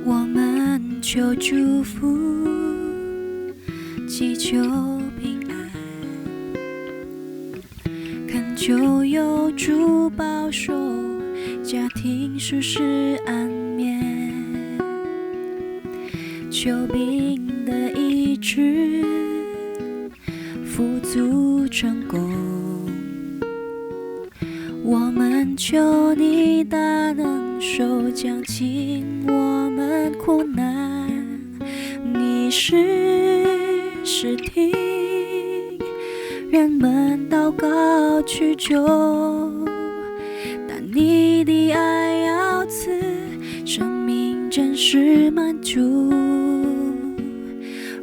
我们求祝福，祈求平安，恳求有主保守，家庭事事安眠，求病的医治，富足成功。我们求你大能手降轻我们苦难，你是听人们祷告祈求，但你的爱要赐生命真实满足。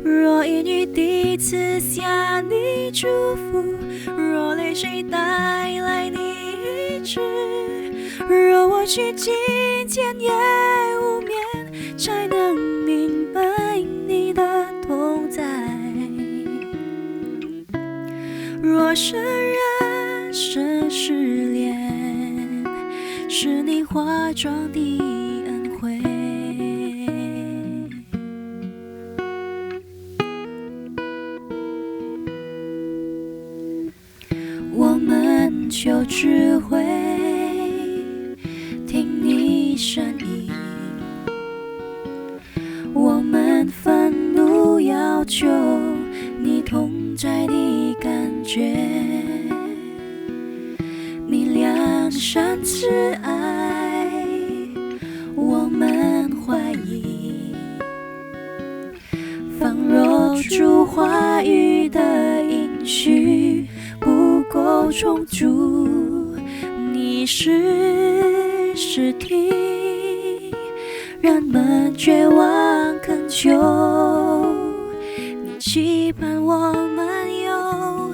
若言语第一次向你祝福，若泪水带来你医治，若我去金钱也无眠，才能明白你的同在。若生人生失恋，是你化妆的恩惠。我们求智慧，听你声音。我们愤怒要求你同在的感觉，你良善慈爱，我们怀疑。仿若主话语的应许不够充足，你是听人们绝望恳求，你期盼我们有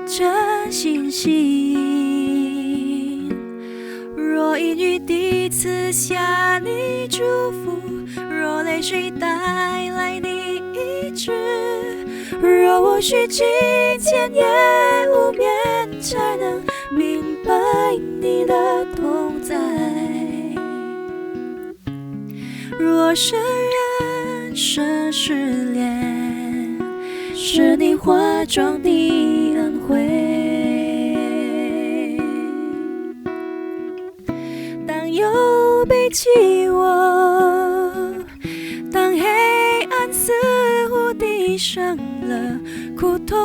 真信心。若言语第一次向你祝福，若泪水带来你医治，若我需金钱也无眠，才能明白你的同在。若生人生失恋，是你化妆的恩惠。当忧悲起我，当黑暗似乎地上了，苦痛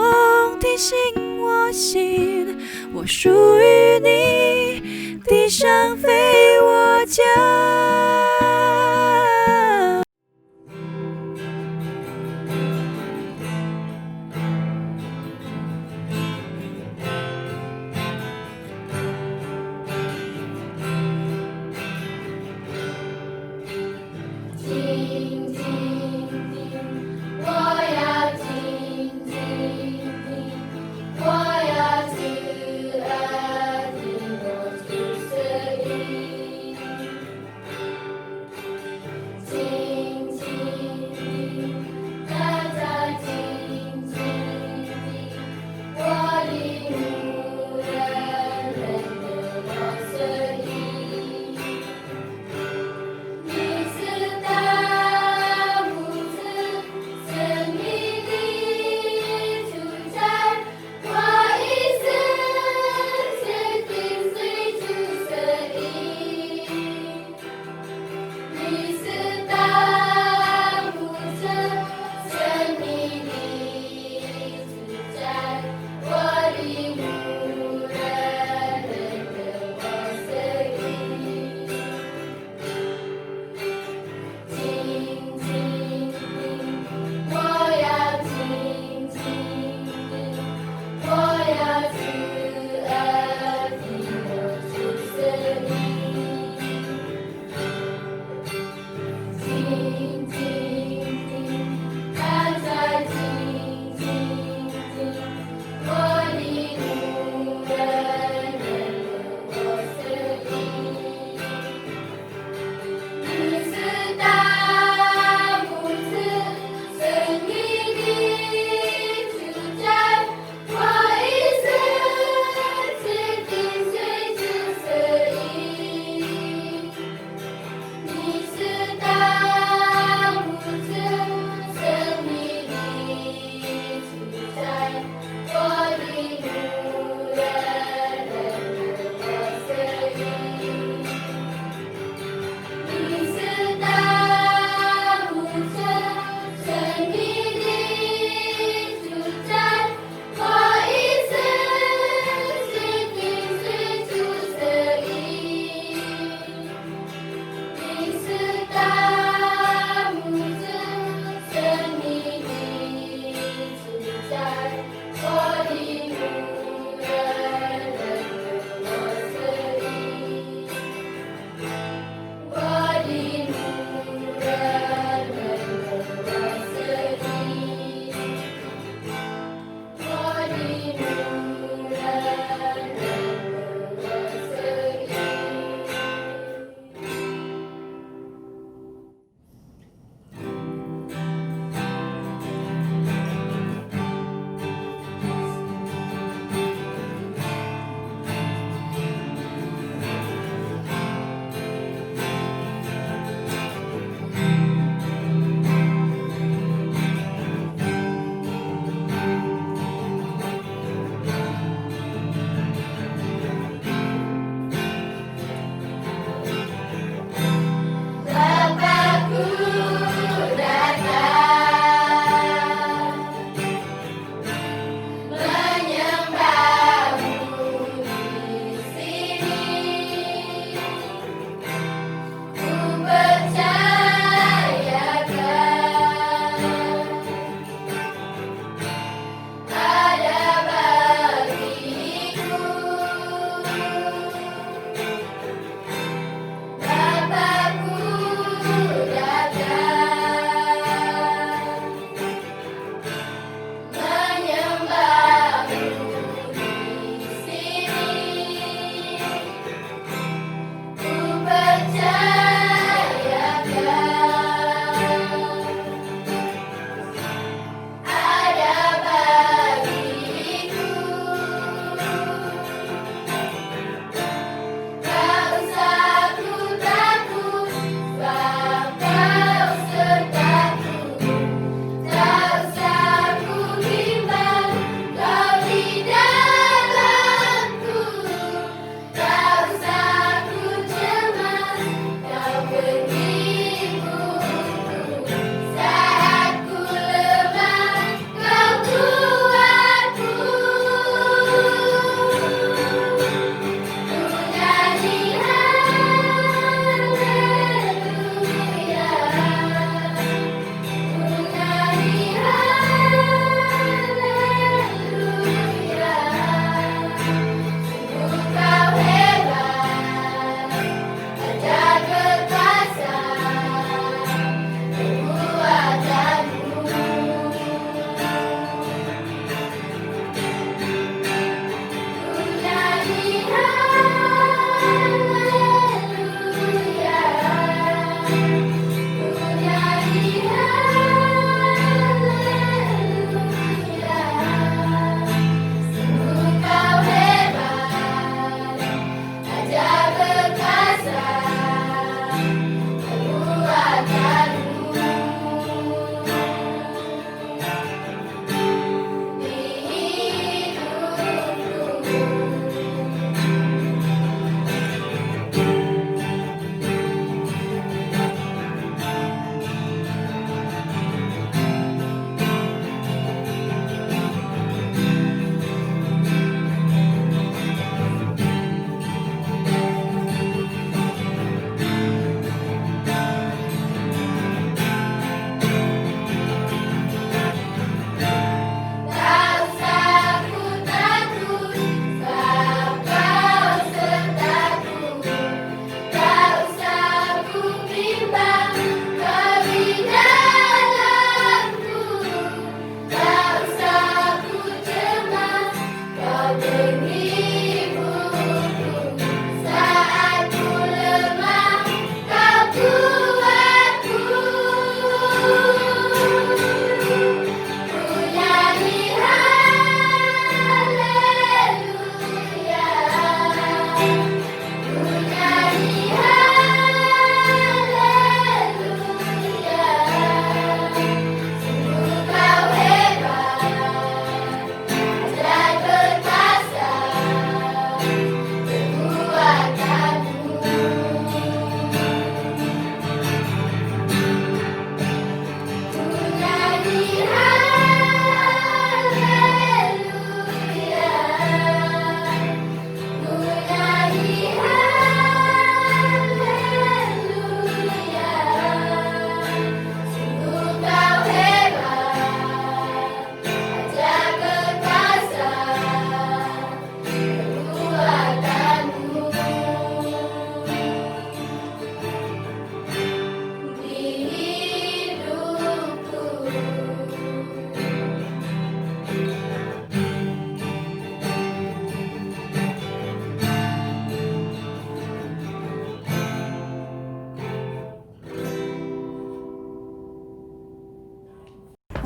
提醒我心，我属于你，地上非我家。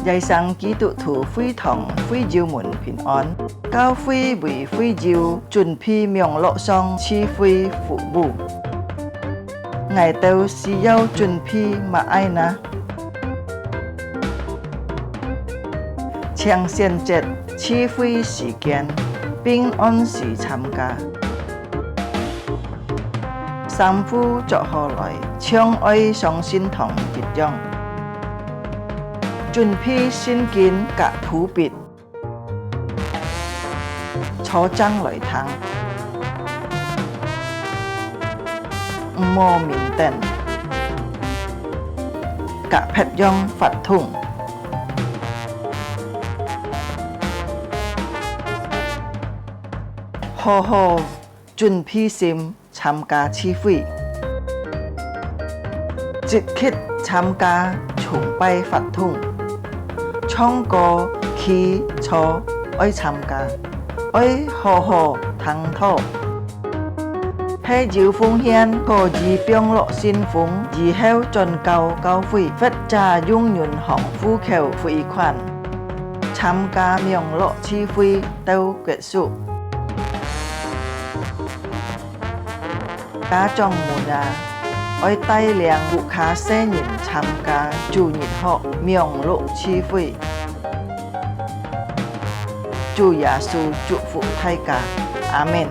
dạy sang ký tụ thủ phi thòng phi diêu muộn bình an cao phi vì phi diêu chuẩn phi miệng lộ song chi phi phụ bù ngày tàu xì dâu chuẩn phi mà ai na Chàng xiên chết chi phi時間bình an時參加三夫作何來相愛上心同結將準備先見隔土別坐爭來談唔摸面定隔撇央發通好好準備先參加聚會，積極參加崇拜法通，唱歌起坐愛參加，愛好好談討，喺照奉獻個自병落先鋒，以後進教會，佛家永遠行呼求回款，參加名落聚會到結束。家長們啊，愛帶領顧客新人參加主日學名錄聚會，主耶穌祝福大家，阿們。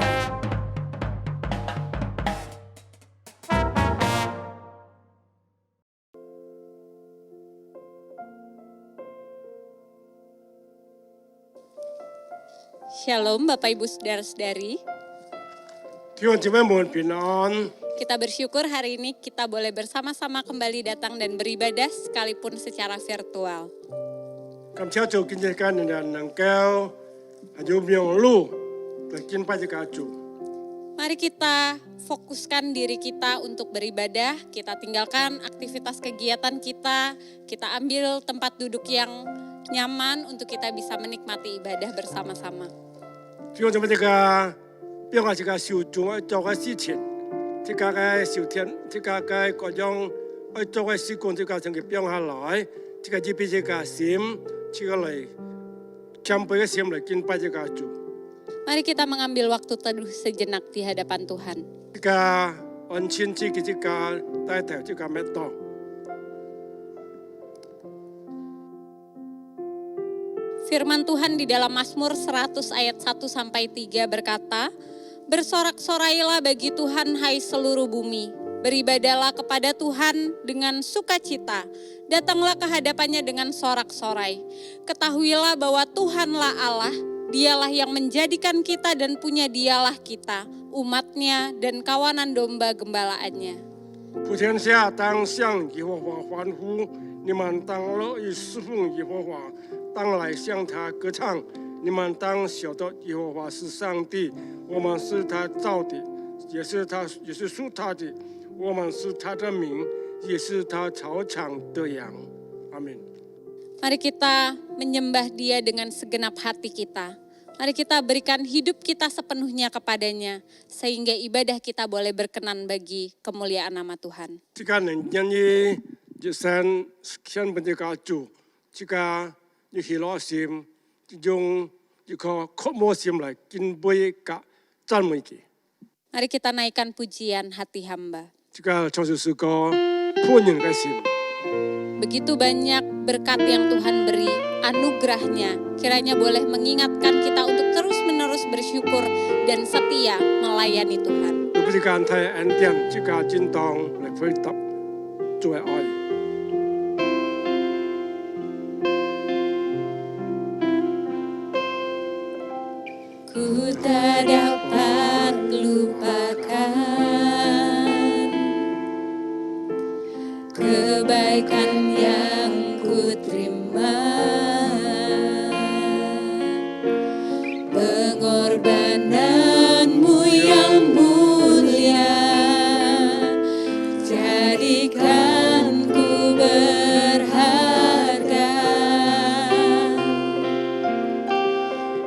Shalom Bapak Ibu Saudara-saudari. Kita bersyukur hari ini kita boleh bersama-sama kembali datang dan beribadah sekalipun secara virtual. Mari kita fokuskan diri kita untuk beribadah, kita tinggalkan aktivitas kegiatan kita ambil tempat duduk yang nyaman untuk kita bisa menikmati ibadah bersama-sama. 變化這個受眾愛做嘅事情，這個嘅受天，這個嘅各種愛做嘅事工，這個成個變下來，這個就比這個心，這個嚟謙卑嘅心嚟敬拜這個主。Mari kita mengambil waktu teduh sejenak di hadapan Tuhan. 這個安親自己這個帶頭這個咩多。Firman Tuhan di dalam Mazmur 100 ayat 1 sampai 3 berkata, bersorak-sorailah bagi Tuhan hai seluruh bumi, beribadalah kepada Tuhan dengan sukacita, datanglah ke hadapannya dengan sorak-sorai. Ketahuilah bahwa Tuhanlah Allah, dialah yang menjadikan kita dan punya dialah kita, umatnya dan kawanan domba gembalaannya. 普天下当向耶和华欢呼，你们当乐意侍奉耶和华，当来向他歌唱。你们当晓得耶和华是上帝，我们是他造的，也是属他的，我们是他的民，也是他草场的羊。阿门。 Mari kita menyembah Dia dengan segenap hati kita. Mari kita berikan hidup kita sepenuhnya kepadanya, sehingga ibadah kita boleh berkenan bagi kemuliaan nama Tuhan. Jika nyanyi jasan sekian penjaga ju, jika dihilasim, jung jika komosim lai kinboy ka zanmuiki. Mari kita naikkan pujian hati hamba. Jika chansu suka punyang kasim. Begitu banyak berkat yang Tuhan beri, anugerahnya kiranya boleh mengingatkan kita untuk terus-menerus bersyukur dan setia melayani Tuhan. Berikan saya andian jika jintong leveltap joy ai. Ku tak dapat lupakan kebaikan yang ku terima, pengorbananmu yang mulia jadikan ku berharga.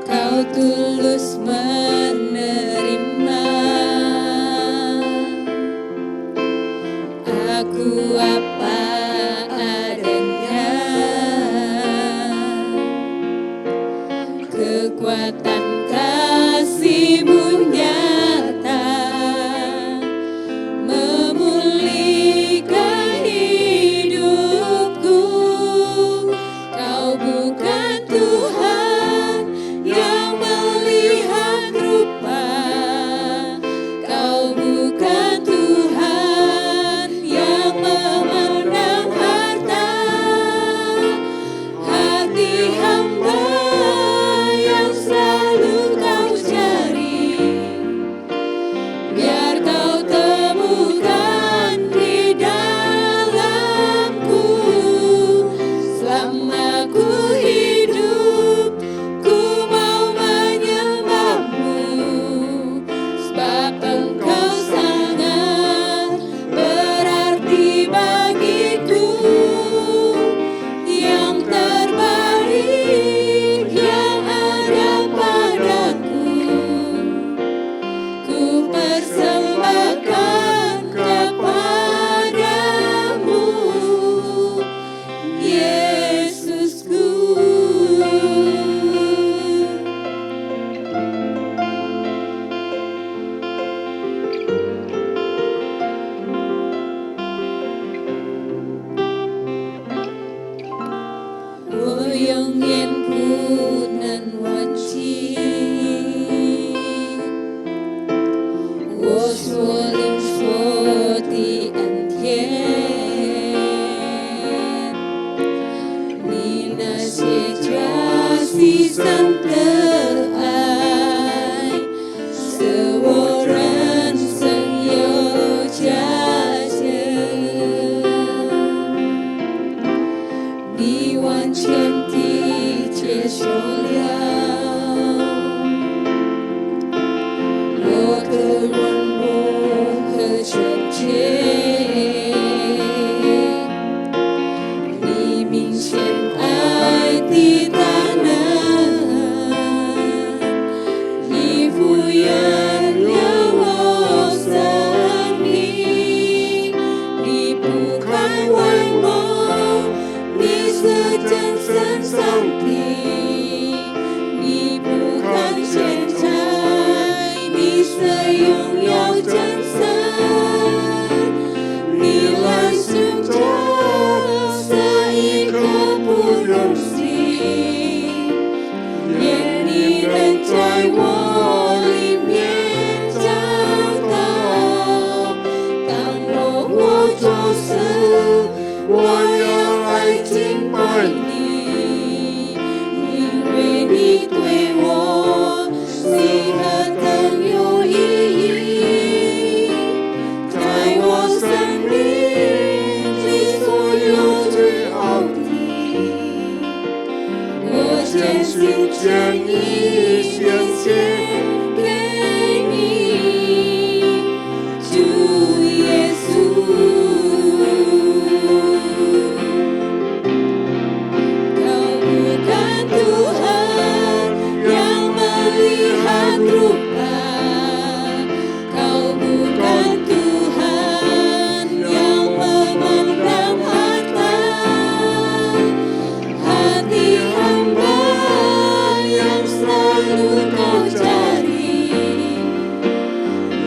Kau tulus menerima aku apa adanya. 不看外貌，你是真神上帝，你不看钱财，你是荣耀真神，你来寻找这一刻不容心，愿你能在我里面找到。当我做事，我要来敬拜你，因为你对我是何等有意义，在我生命里所有最好的，我全心全意献献给你，主耶稣。Kau bukan Tuhan yang melihat rupa, Kau bukan Tuhan yang memandang harta, hati hamba yang selalu Kau cari,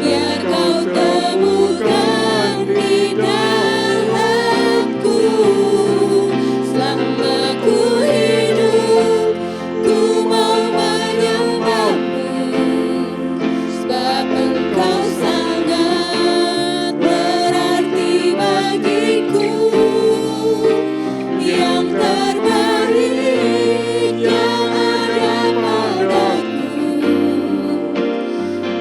biar Kau temukan di dalamku. Selama ku hidup, ku mau menyembahmu, sebab Engkau sangat berarti bagiku. Yang terbaik yang ada padaku,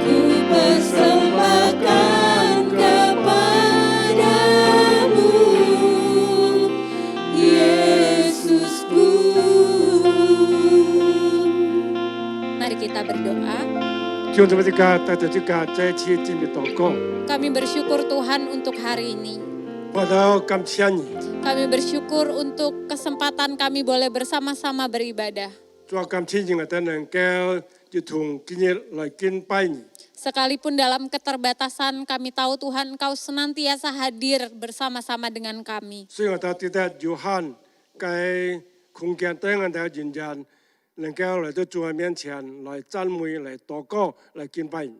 ku persembahkan kepadamu, Yesusku. Mari kita berdoa. 弟兄姊妹，这个带着这个在一起进入祷告， Kami bersyukur Tuhan untuk hari ini. 我都感谢你， Kami bersyukur untuk kesempatan kami boleh bersama-sama beribadah. 主要感谢你，我哋能够一同今日来敬拜你。 Sekalipun dalam keterbatasan kami tahu Tuhan Kau senantiasa hadir bersama-sama dengan kami. 所以我哋記得約翰喺空間等我哋人人能夠嚟到主嘅面前來讚美、嚟禱告、嚟敬拜你。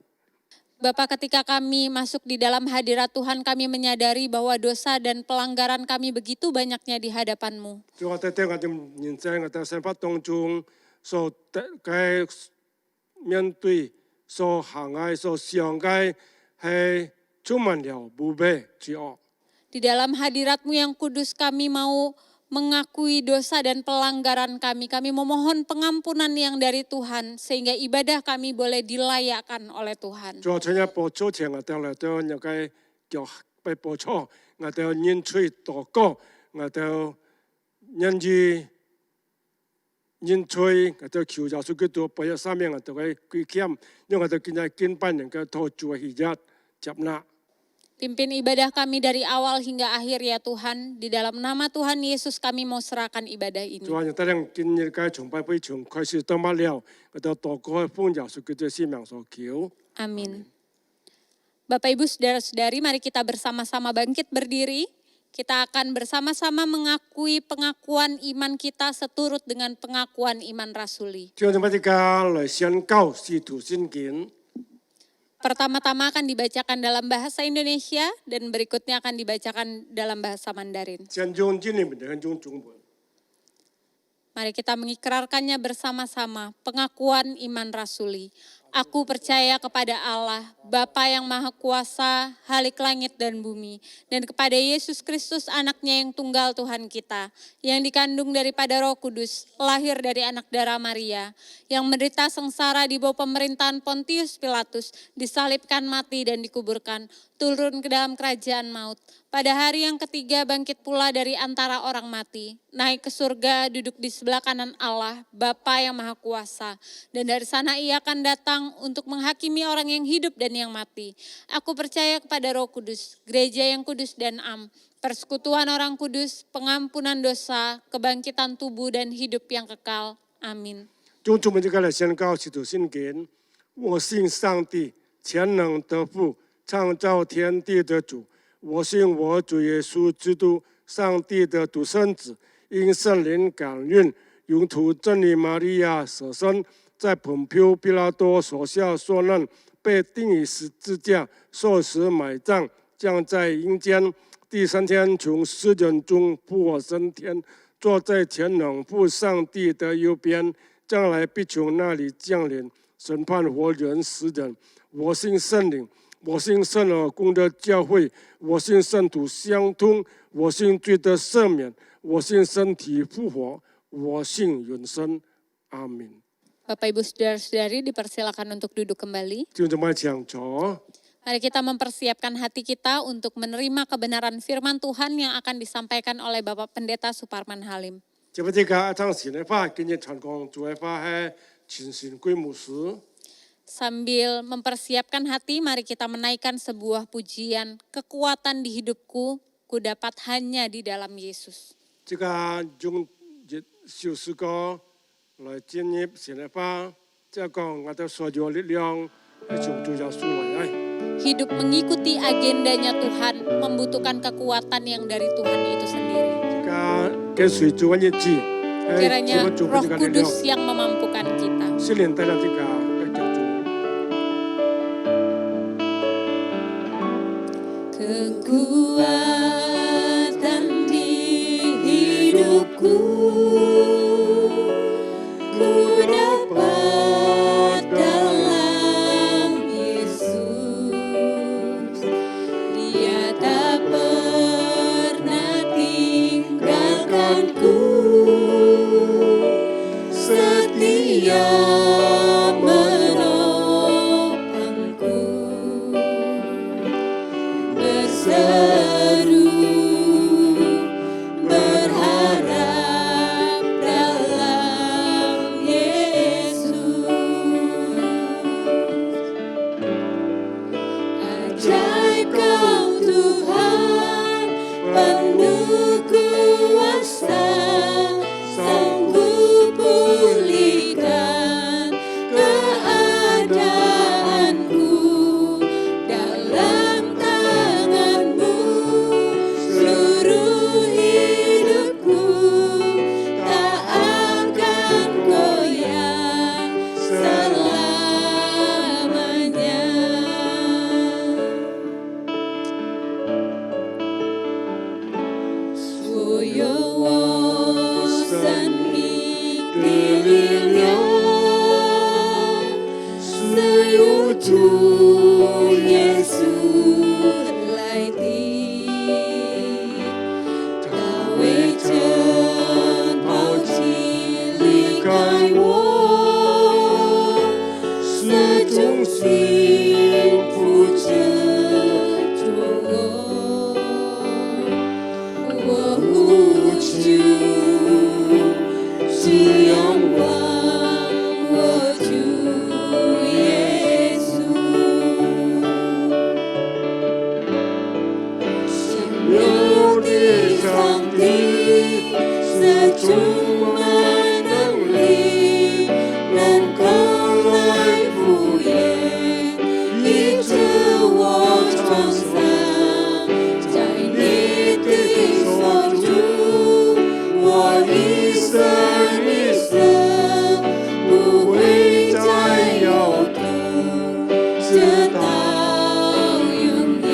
Bapa, ketika kami masuk di dalam hadirat Tuhan, kami menyadari bahwa dosa dan pelanggaran kami begitu banyaknya di hadapan-Mu. 主我哋喺我哋人生、我哋生活當中所嘅面對、所行嘅、所想嘅係充滿了無比罪惡。 Di dalam hadirat-Mu yang kudus kami mau mengakui dosa dan pelanggaran kami. Kami memohon pengampunan yang dari Tuhan sehingga ibadah kami boleh dilayakkan oleh Tuhan. 主從一步早前我哋嚟到有嘅叫被步錯，我哋認罪禱告，我哋認意認罪，我哋求耶穌基督俾一生命我哋嘅歸謙，因為我哋今日敬拜能夠托住喜悅接納。 Pimpin ibadah kami dari awal hingga akhir ya Tuhan. Di dalam nama Tuhan Yesus kami mau serahkan ibadah ini. 主啊，我哋今日嘅崇拜非常開始到末了，我哋禱告奉耶穌基督聖名所求。 Amin. Bapak Ibu Saudara-saudari, mari kita bersama-sama bangkit berdiri. Kita akan bersama-sama mengakui pengakuan iman kita seturut dengan pengakuan iman rasuli. 弟兄姊妹，大家來宣告使徒信經。 Pertama-tama akan dibacakan dalam bahasa Indonesia dan berikutnya akan dibacakan dalam bahasa Mandarin. 先用英文，再用中文。 Mari kita mengikrarkannya bersama-sama, pengakuan iman rasuli. Aku percaya kepada Allah, Bapa yang Maha Kuasa, Halik langit dan bumi, dan kepada Yesus Kristus anaknya yang tunggal Tuhan kita, yang dikandung daripada Roh Kudus, lahir dari anak darah Maria, yang menderita sengsara di bawah pemerintahan Pontius Pilatus, disalibkan mati dan dikuburkan, turun ke dalam kerajaan maut. Pada hari yang ketiga bangkit pula dari antara orang mati, naik ke surga, duduk di sebelah kanan Allah, Bapa yang Maha Kuasa, dan dari sana ia akan datang untuk menghakimi orang yang hidup dan yang mati. Aku percaya kepada Roh Kudus, gereja yang kudus dan am, persekutuan orang kudus, pengampunan dosa, kebangkitan tubuh dan hidup yang kekal. Amin. 用中文就来宣告使徒信经，我信上帝全能得父，创造天地的主。我信我主耶稣基督，上帝的独生子，因圣灵感孕，永土真理玛利亚所生，在本丢彼拉多手下受难，被钉于十字架，受死埋葬，降在阴间。第三天从死人中复活升天，坐在天能父上帝的右边，将来必从那里降临，审判活人死人。我信圣灵，我信圣而公的教会，我信圣徒相通，我信罪的赦免，我信身体复活，我信永生。阿门。 Bapak Ibu Saudara-saudari dipersilakan untuk duduk kembali. 弟兄姊妹请坐。 Mari kita mempersiapkan hati kita untuk menerima kebenaran firman Tuhan yang akan disampaikan oleh Bapak Pendeta Suparman Halim. 接不这个唱神的话，今日传讲主的话是全神归牧师。 Sambil mempersiapkan hati, mari kita menaikkan sebuah pujian, kekuatan di hidupku, ku dapat hanya di dalam Yesus. 这个用首诗歌来进入神的话，这个我的所有力量是从主耶稣来的。 Hidup mengikuti agendanya Tuhan membutuhkan kekuatan yang dari Tuhan itu sendiri. 这个跟随主的日子， Kiranya Roh Kudus yang memampukan kita. 圣灵带来这个叫主。 Kekuatan di hidupku, ku dapat dalam Yesus. Dia tak pernah tinggalkanku, setia menopangku. Berseru berharap dalam Yesus. Ajaib Kau Tuhan, penuh kuasa, sanggup pulihkan keadaanku. Dalam tangan-Mu seluruh hidupku tak akan goyah selamanya. Suyowosan mikdililya, suyuju Yesus lai ti, Dawe chen pao chi li kai wo, sejong xin fu chen zhuo wo hu chu, shi yang wang wo chu Yesus. 有的上帝是充满能力，能够来敷衍医治我创伤，在你的手中，我一生一生不会再有痛，直到永远。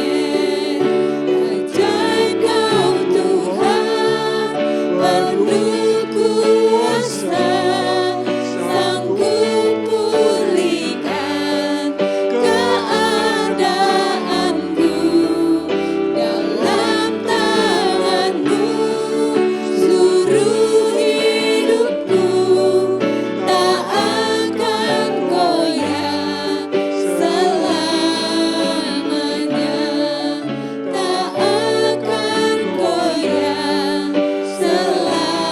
Ajaib Kau Tuhan, penuh kuasa, sanggup pulihkan keadaanku. Dalam tangan-Mu seluruh hidupku tak akan goyah selamanya. Tak akan goyah selamanya,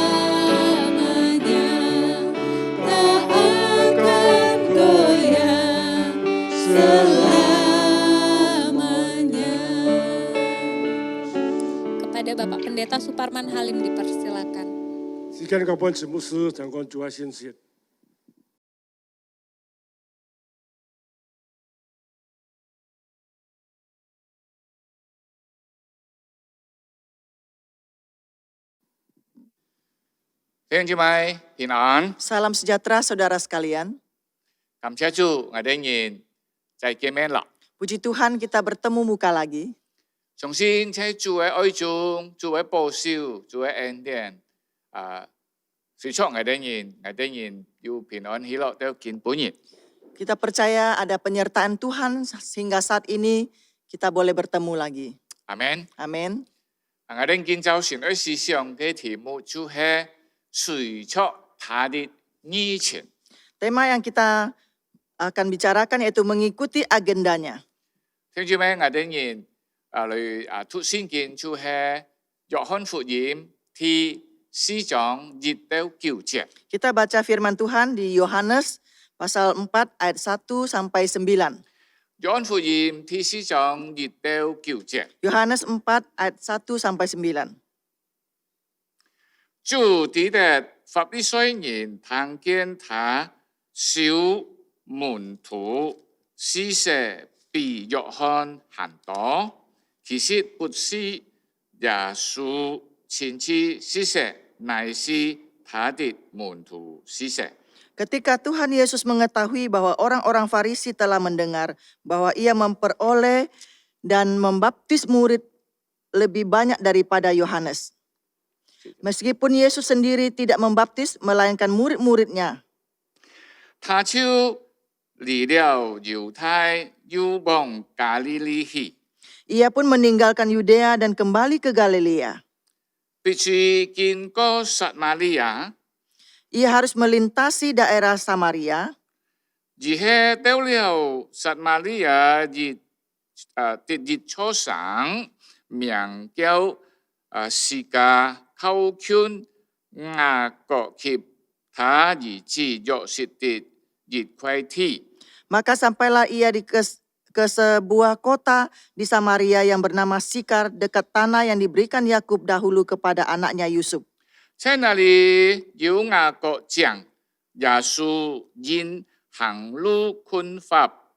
tak akan goyah selamanya. Kepada Bapak Pendeta Suparman Halim dipersilakan. 时间高本子牧师讲讲主的信息。弟兄姊妹平安， Salam sejahtera saudara sekalian. 感謝主，我哋仍再見面啦。 Puji Tuhan kita bertemu muka lagi. 相信在主嘅愛中、主嘅保守、主嘅恩典，隨從我哋仍有平安喜樂到見本日。 Kita percaya ada penyertaan Tuhan sehingga saat ini kita boleh bertemu lagi. 阿門。 Amin. 我哋今朝神愛思想嘅題目就係隨從他的意情。 Tema yang kita akan bicarakan yaitu mengikuti agendanya. 弟兄姊妹，我哋仍嚟讀聖經就係約翰福音第4章1到9節。 Kita baca firman Tuhan di Yohanes pasal 4 ayat 1 sampai 9. 約翰福音第4章1到9節。 Yohanes 4 ayat 1 sampai 9. 主指的法利賽人聽見他小門徒施捨比約翰還多，其實不是耶穌親自施捨，乃是他的門徒施捨。 Ketika Tuhan Yesus mengetahui bahwa orang-orang Farisi telah mendengar bahwa ia memperoleh dan membaptis murid lebih banyak daripada Yohanes. Meskipun Yesus sendiri tidak membaptis, melainkan murid-muridnya. 他就離了猶太，又往加利利去， Ia pun meninggalkan Yudea dan kembali ke Galilea. 必須經過撒瑪利亞。 Ia harus melintasi daerah Samaria. 而係到了撒瑪利亞日初上，名叫士家靠近雅各及他兒子約瑟的一塊地。 Maka sampailah ia ke sebuah kota di Samaria yang bernama Sikar dekat tanah yang diberikan Yakub dahulu kepada anaknya Yusuf. 在那裡有雅各講，耶穌因行路困乏，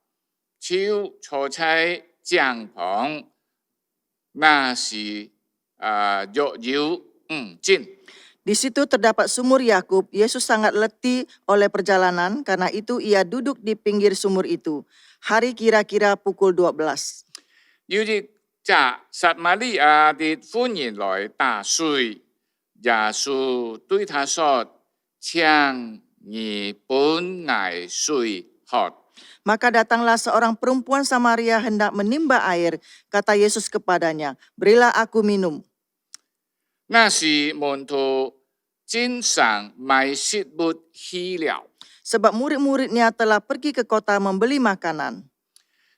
就坐在帳篷，那時約有5斤。 Di situ terdapat sumur Yakub. Yesus sangat letih oleh perjalanan, karena itu ia duduk di pinggir sumur itu. Hari kira-kira pukul 12. 有日จาก撒瑪利亞的婦人來打水，耶穌對他說：請你本我水喝。 Maka datanglah seorang perempuan Samaria hendak menimba air. Kata Yesus kepadanya, berilah aku minum. 那時門徒經常買食物去了。 Sebab murid-muridnya telah pergi ke kota membeli makanan.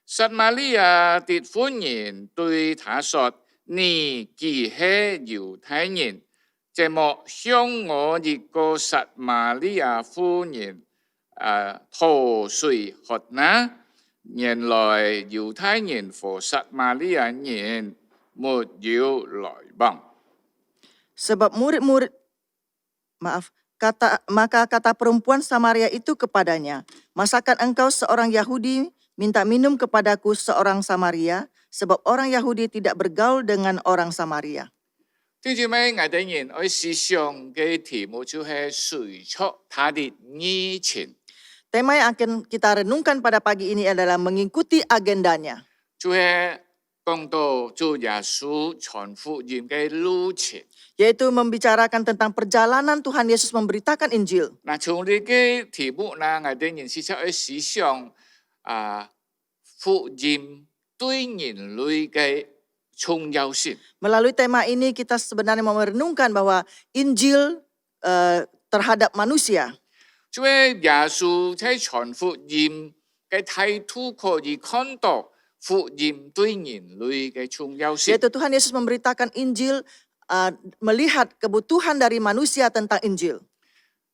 撒瑪利亞的婦人對他說：你既係猶太人，怎麼向我一個撒瑪利亞婦人討水喝呢？原來猶太人和撒瑪利亞人沒有來往。 Sebab maka kata perempuan Samaria itu kepadanya, masakan engkau seorang Yahudi minta minum kepadaku seorang Samaria, sebab orang Yahudi tidak bergaul dengan orang Samaria. 弟兄姊妹，我哋人愛思想嘅題目就係隨從他的意情， Tema yang akan kita renungkan pada pagi ini adalah mengikuti agendanya. 就係講到做耶穌傳福音嘅路程。 Yaitu membicarakan tentang perjalanan Tuhan Yesus memberitakan Injil. 嗱，從呢個題目呢，我哋人時常去思想福音對人類嘅重要性。 Melalui tema ini kita sebenarnya mau merenungkan bahwa Injil terhadap manusia. 就係耶穌在傳福音嘅態度可以看到福音對人類嘅重要性。 Yaitu Tuhan Yesus memberitakan Injil, melihat kebutuhan dari manusia tentang Injil.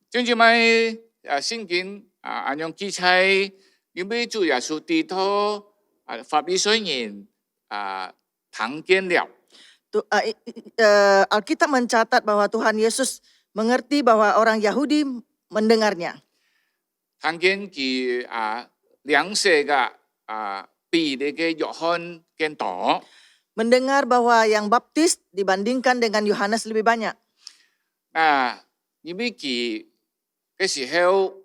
弟兄姊妹，聖經按樣記載，因為主耶穌知道法利賽人聽見了。 Alkitab mencatat bahwa Tuhan Yesus mengerti bahwa orang Yahudi mendengarnya. 聽見佢兩世嘅比呢個約翰更多。 Mendengar bahwa yang baptis dibandingkan dengan Yohanes lebih banyak. 因為佢嘅時候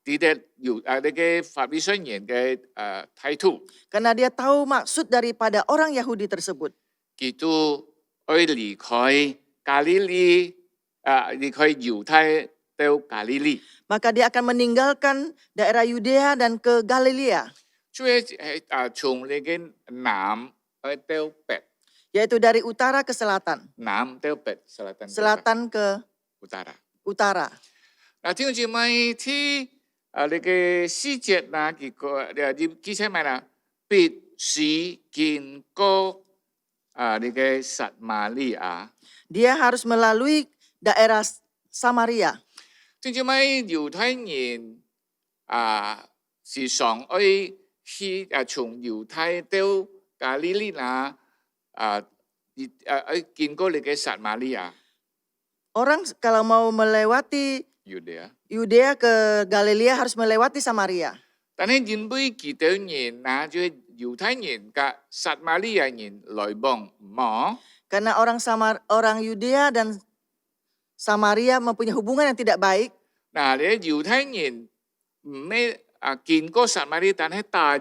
啲呢個法律宣言嘅態度， Karena dia tahu maksud daripada orang Yahudi tersebut. 佢都要離開加利利，離開猶太到加利利。 Maka dia akan meninggalkan daerah Yudea dan ke Galilea, 所以從呢個南到北， yaitu dari utara ke selatan, 南到北，selatan selatan ke utara。 utara. 弟兄姊妹睇呢個細節啦，結果記起埋啦，必須經過呢個撒瑪利亞。 Dia harus melalui daerah Samaria. 弟兄姊妹，猶太人時常去從猶太到加利利啦，經過呢個撒瑪利亞。 Orang kalau mau melewati Yudea ke Galilea harus melewati Samaria. 但係因為佢哋人就係猶太人กับ撒瑪利亞人來往唔 Karena orang Yudea dan Samaria mempunyai hubungan yang tidak baik. 嗱，你猶太人唔咩經過撒瑪利亞，但係大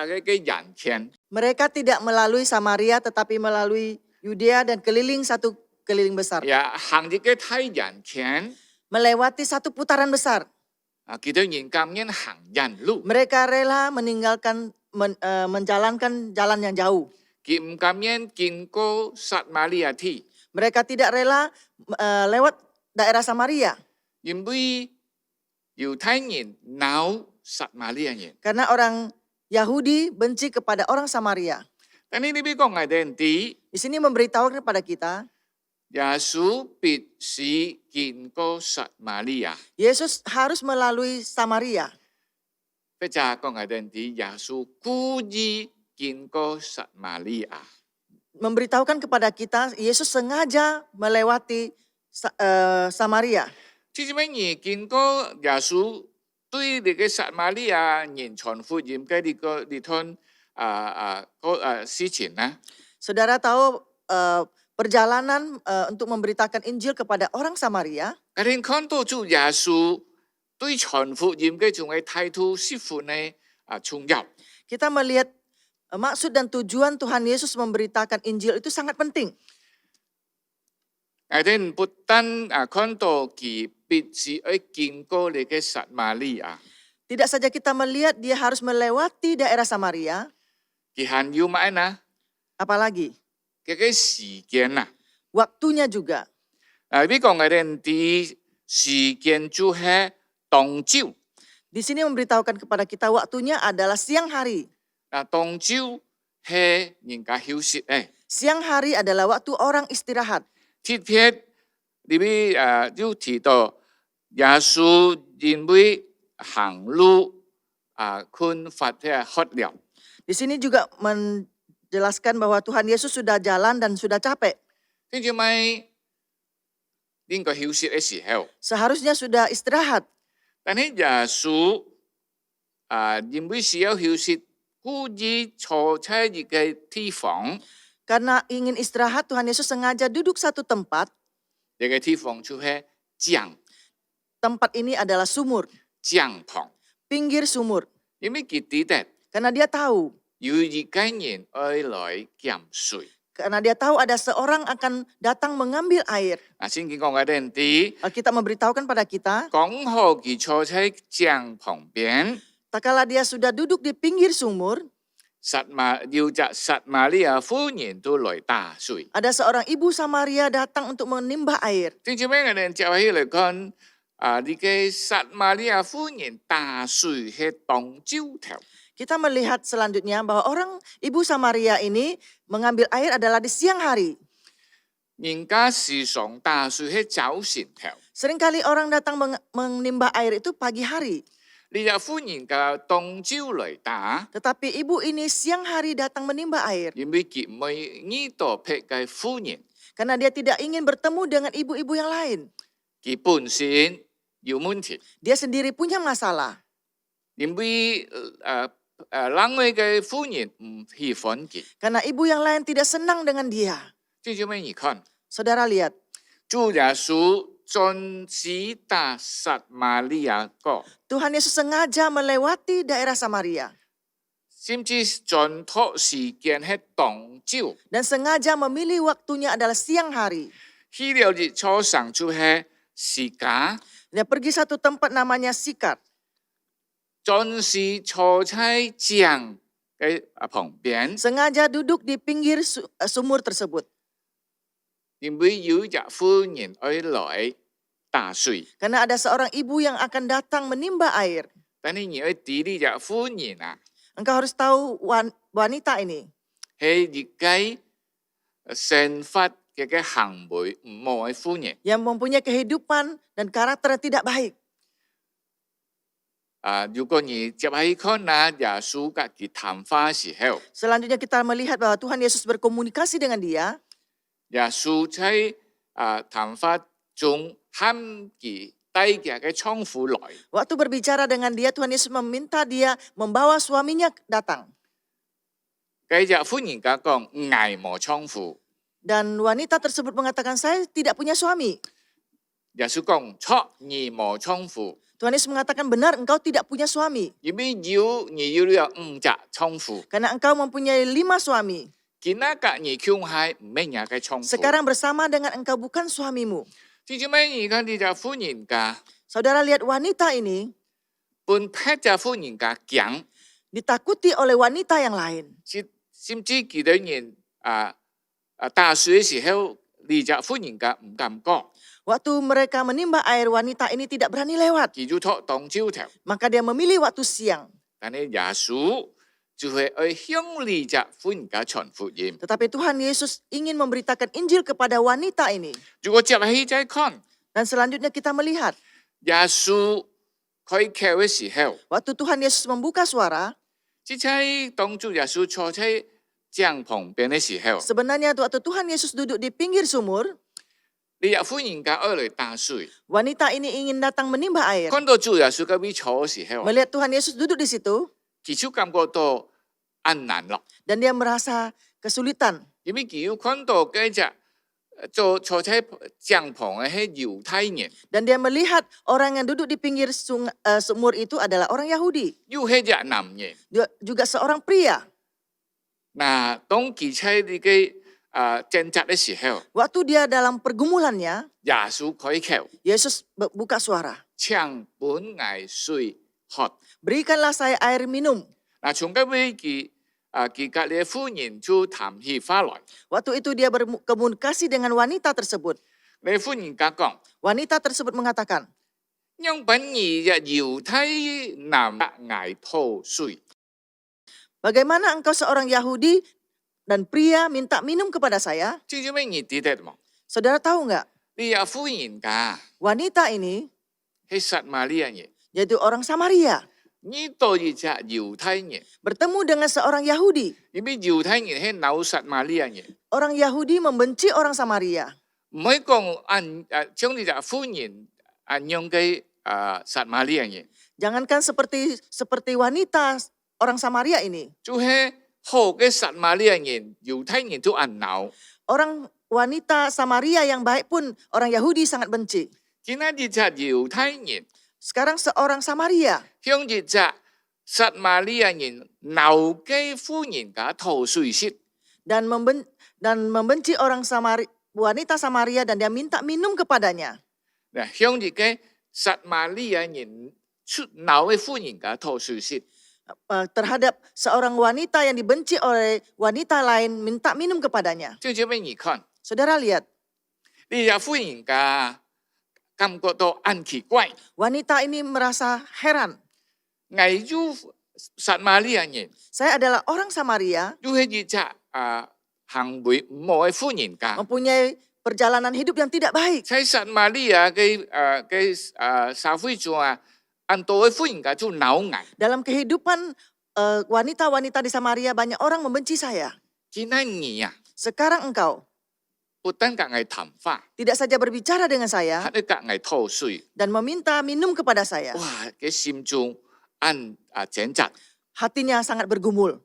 嘅人權。 Mereka tidak melalui Samaria tetapi melalui Yudea dan keliling satu keliling besar. 行呢個太人權， Melewati satu putaran besar. 佢哋人甘願行人路， Mereka rela meninggalkan menjalankan jalan yang jauh. 佢唔甘願經過撒瑪利亞地， Mereka tidak rela lewat daerah Samaria. 因為猶太人鬧撒瑪利亞人。 Karena orang Yahudi benci kepada orang Samaria. 但係呢邊講嘅人哋， Di sini memberitahukan kepada kita, 耶穌必須經過撒瑪利亞。 Yesus harus melalui Samaria. 或者講嘅人哋，耶穌故意經過撒瑪利亞。 Memberitahukan kepada kita, Yesus sengaja melewati Samaria. 即係乜嘢？經過耶穌對呢個撒瑪利亞人傳福音嘅呢趟事情呢？ Saudara tahu perjalanan untuk memberitakan Injil kepada orang Samaria. 佢哋看到主耶穌對傳福音嘅種嘅態度十分嘅重要。 Kita melihat maksud dan tujuan Tuhan Yesus memberitakan Injil itu sangat penting. 佢哋不單看到佢必須要經過呢個撒瑪利亞， Tidak saja kita melihat dia harus melewati daerah Samaria, 佢還要乜呢？ apalagi 佢嘅時間啊！ waktunya juga. 呢個我哋啲時間就係當朝。 Di sini memberitahukan kepada kita waktunya adalah siang hari. 當朝係人家休息誒。 Siang hari adalah waktu orang istirahat. 特別呢邊都提到耶穌因為行路困乏渴了。 Di sini juga menjelaskan bahwa Tuhan Yesus sudah jalan dan sudah capek. 跟住咪應該休息嘅時候， Seharusnya sudah istirahat. 但係耶穌因為需要休息，故意坐喺一個地方， Karena ingin istirahat, Tuhan Yesus sengaja duduk satu tempat. 呢個地方就係帳 Tempat ini adalah sumur, 篷， pinggir sumur. 因為佢知道 Karena dia tahu. 有一個人愛來減水。 Karena dia tahu ada seorang akan datang mengambil air. 聖經講嘅人啲 Alkitab memberitahukan pada kita, 講好佢坐喺帳旁邊。 tak kala dia sudah duduk di pinggir sumur, 要จาก撒瑪利亞婦人都來打水。 ada seorang ibu Samaria datang untuk menimbah air. 正正咩嘅人就起嚟講，呢個撒瑪利亞婦人打水係當朝頭。 Kita melihat selanjutnya bahwa orang ibu Samaria ini mengambil air adalah di siang hari. 人家時常打水係早晨頭， Seringkali orang datang menimbah air itu pagi hari. 呢個婦人嘅當朝嚟打， Tetapi ibu ini siang hari datang menimba air. 因為佢唔呢度劈嘅婦人， Karena dia tidak ingin bertemu dengan ibu-ibu yang lain. 佢本身有問題， Dia sendiri punya masalah. 因為另外嘅婦人唔喜歡佢。 Karena ibu yang lain tidak senang dengan dia. 正正咩而看？ Saudara lihat, 主耶穌盡止達撒瑪利亞國， Tuhan Yesus sengaja melewati daerah Samaria 甚至盡託時間喺當朝， dan sengaja memilih waktunya adalah siang hari. 去了日初上就係時間， Dia pergi satu tempat namanya Sikar. 盡是坐喺江嘅旁邊， Sengaja duduk di pinggir sumur tersebut. 因為有一婦人而來打水， Karena ada seorang ibu yang akan datang menimba air. 但係你要知呢隻婦人啊， Engkau harus tahu wanita ini 係一個生活嘅行為唔好嘅婦人。 yang mempunyai kehidupan dan karakter yang tidak baik. 如果你接起看啊，耶穌嘅佢談話時候， Selanjutnya kita melihat bahwa Tuhan Yesus berkomunikasi dengan dia. 耶穌喺談話中喊佢帶嘅娼婦來， Waktu berbicara dengan dia, Tuhan Yesus meminta dia membawa suaminya datang. 嗰隻婦人家講愛無娼婦， Dan wanita tersebut mengatakan, saya tidak punya suami. 耶穌講錯你無娼婦， Tuhan Yesus mengatakan, benar engkau tidak punya suami. 因為你有了5隻娼婦， Karena engkau mempunyai 5 suami. 今日嘅你強係唔係人嘅娼婦。 Sekarang bersama dengan engkau bukan suamimu. 至少咩而家呢隻婦人家， Saudara lihat wanita ini 本劈隻婦人家驚， ditakuti oleh wanita yang lain. 甚至幾多人打水嘅時候，呢隻婦人家唔敢過。 Waktu mereka menimba air, wanita ini tidak berani lewat. 佢就托當朝頭， Maka dia memilih waktu siang. 但係耶穌就係去向呢隻婦人家傳福音。 Tetapi Tuhan Yesus ingin memberitakan Injil kepada wanita ini. 如果接起再看， Dan selanjutnya kita melihat, 耶穌開口嘅時候， waktu Tuhan Yesus membuka suara, 即係當住耶穌坐喺江旁邊嘅時候， sebenarnya waktu Tuhan Yesus duduk di pinggir sumur, 呢隻婦人家而嚟打水， wanita ini ingin datang menimba air. 看到主耶穌嗰邊坐嘅時候， Melihat Tuhan Yesus duduk di situ, 佢就感覺到困難咯， dan dia merasa kesulitan. 因為佢要看到嗰隻坐喺江旁嘅係猶太人， Dan dia melihat orang yang duduk di pinggir sumur itu adalah orang Yahudi. 又係隻男人。 Dia juga seorang pria. 嗱，當佢喺呢個掙扎嘅時候， Waktu dia dalam pergumulannya, 耶穌開口， Yesus buka suara. 請本崖水喝。 Berikanlah saya air minum. 嗱，從嗰位佢隔離嘅婦人就談起話來， Waktu itu dia berkomunikasi dengan wanita tersebut. 你婦人家講， Wanita tersebut mengatakan, 讓本兒嘅猶太男崖吐水， bagaimana engkau seorang Yahudi dan pria minta minum kepada saya? 知唔知咩兒知得冇？ Saudara tahu nggak? 呢個婦人家 Wanita ini 係撒瑪利亞人， yaitu orang Samaria 呢度一隻猶太人， bertemu dengan seorang Yahudi. 因為猶太人係鬧撒瑪利亞人， Orang Yahudi membenci orang Samaria. 唔可以講將呢隻婦人讓佢撒瑪利亞人。 Jangankan seperti wanita orang Samaria ini. 就係好嘅撒瑪利亞人，猶太人都鬧。 Orang wanita Samaria yang baik pun orang Yahudi sangat benci. 今日呢隻猶太人 Sekarang seorang Samaria 向呢隻撒瑪利亞人鬧嘅婦人家吐水舌， dan membenci orang wanita Samaria dan dia minta minum kepadanya. 嗱向呢個撒瑪利亞人鬧嘅婦人家吐水舌， Terhadap seorang wanita yang dibenci oleh wanita lain minta minum kepadanya. 即係咩而看？ Saudara lihat, 呢隻婦人家感覺到很奇怪， wanita ini merasa heran. 危於撒瑪利亞人， Saya adalah orang Samaria 要係呢隻行為唔好嘅婦人家。 mempunyai perjalanan hidup yang tidak baik. 喺撒瑪利亞嘅社會中很多嘅婦人家就鬧我。 Dalam kehidupan wanita-wanita di Samaria banyak orang membenci saya. 今日你Sekarang engkau 不單隔嗌談話， tidak saja berbicara dengan saya 還要隔嗌吐水。 dan meminta minum kepada saya. 哇！嘅心中掙扎。 Hatinya sangat bergumul.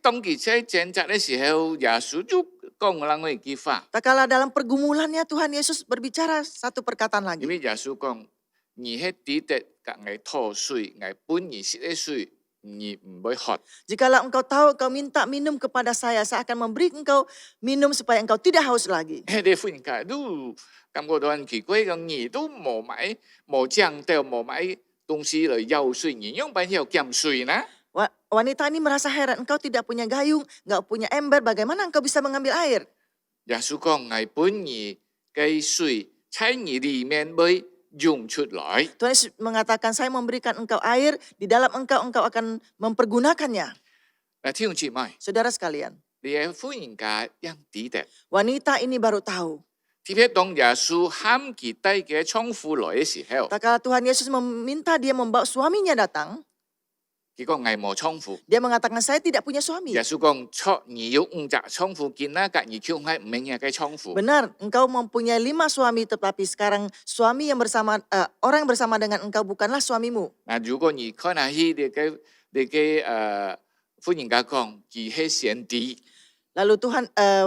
當佢喺掙扎嘅時候，耶穌就講啦我嘅法， Tak kala dalam pergumulannya Tuhan Yesus berbicara satu perkataan 因 lagi. 為耶穌講，你係抵得甲我吐水，我本意是啲水，你唔會喝。 Jikalau engkau tahu engkau minta minum kepada saya akan memberi engkau minum supaya engkau tidak haus lagi. 啲婦人家都感覺到很奇怪，咁你都冇買冇醬料冇買東西嚟舀水，你用辦法減水呢？ Wanita ini merasa heran, engkau tidak punya gayung, enggak punya ember, bagaimana engkau bisa mengambil air? 耶穌講，我本意嘅水喺你裡面會湧出來。 Tuhan Yesus mengatakan, saya memberikan engkau air, di dalam engkau akan mempergunakannya. 嗱，弟兄姊妹， Saudara sekalian, 你係婦人家yang tidak。 wanita ini baru tahu. 特別當耶穌喊佢帶嘅丈夫來嘅時候， Tak kala Tuhan Yesus meminta dia membawa suaminya datang, 佢講我冇丈夫。 dia mengatakan, saya tidak punya suami. 耶穌講錯，你有5隻丈夫，見啦，隔你卻係唔明嘅丈夫。 Benar, engkau mempunyai 5 suami, tetapi sekarang suami yang orang yang bersama dengan engkau bukanlah suamimu. 嗱，如果你看下去，你嘅婦人家講，佢係先知。 Lalu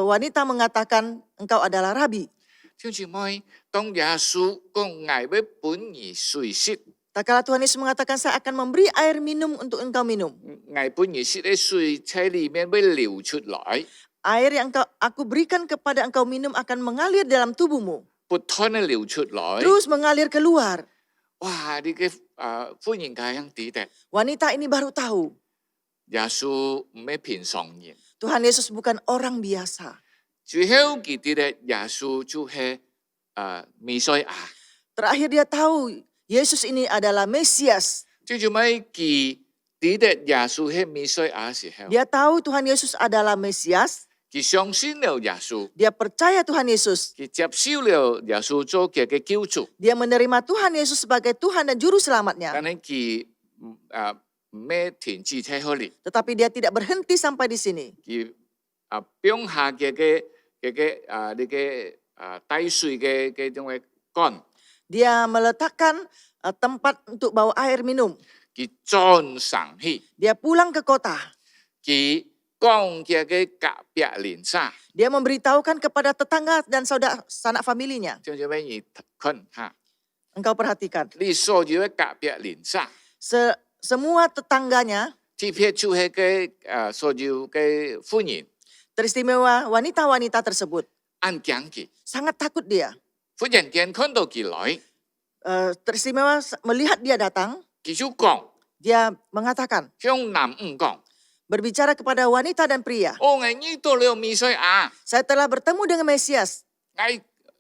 wanita mengatakan, engkau adalah rabi. 弟兄姊妹，當耶穌講我要本意水色， Tak kala Tuhan Yesus mengatakan, saya akan memberi air minum untuk engkau minum. 我本意色嘅水喺裡面會流出來， Air yang aku berikan kepada engkau minum akan mengalir dalam tubuhmu. 不斷地流出來。 Terus mengalir keluar. 哇！你嘅婦人家yang tidak， Wanita ini baru tahu, 耶穌唔係平常人。 Tuhan Yesus bukan orang biasa. 最後佢哋咧，耶穌就係彌賽亞。 Terakhir dia tahu, Yesus ini adalah Mesias. 最做尾佢哋咧，耶穌係彌賽亞時候， Dia tahu Tuhan Yesus adalah Mesias. 佢相信了耶穌， Dia percaya Tuhan Yesus. 佢接受了耶穌做佢嘅救主， Dia menerima Tuhan Yesus sebagai Tuhan dan Juru Selamatnya. 但係佢唔係停止喺嗰裡， Tetapi dia tidak berhenti sampai di sini. 佢標下你嘅帶水嘅種嘅竿， Dia meletakkan tempat untuk bawa air minum. 佢轉上去， Dia pulang ke kota. 佢講佢嘅隔壁鄰舍， Dia memberitahukan kepada tetangga dan sanak familinya. 就做咩你看下， Engkau perhatikan. 你所有嘅隔壁鄰舍。 Semua tetangganya, 特別就係嘅所有嘅婦人 teristimewa wanita-wanita tersebut. 按驚佢， Sangat takut dia. 忽然間看到佢來， Teristimewa melihat dia datang, 佢就講 dia mengatakan, 向男人講： berbicara kepada wanita dan pria. 我遇到了彌賽亞， Saya telah bertemu dengan Mesias.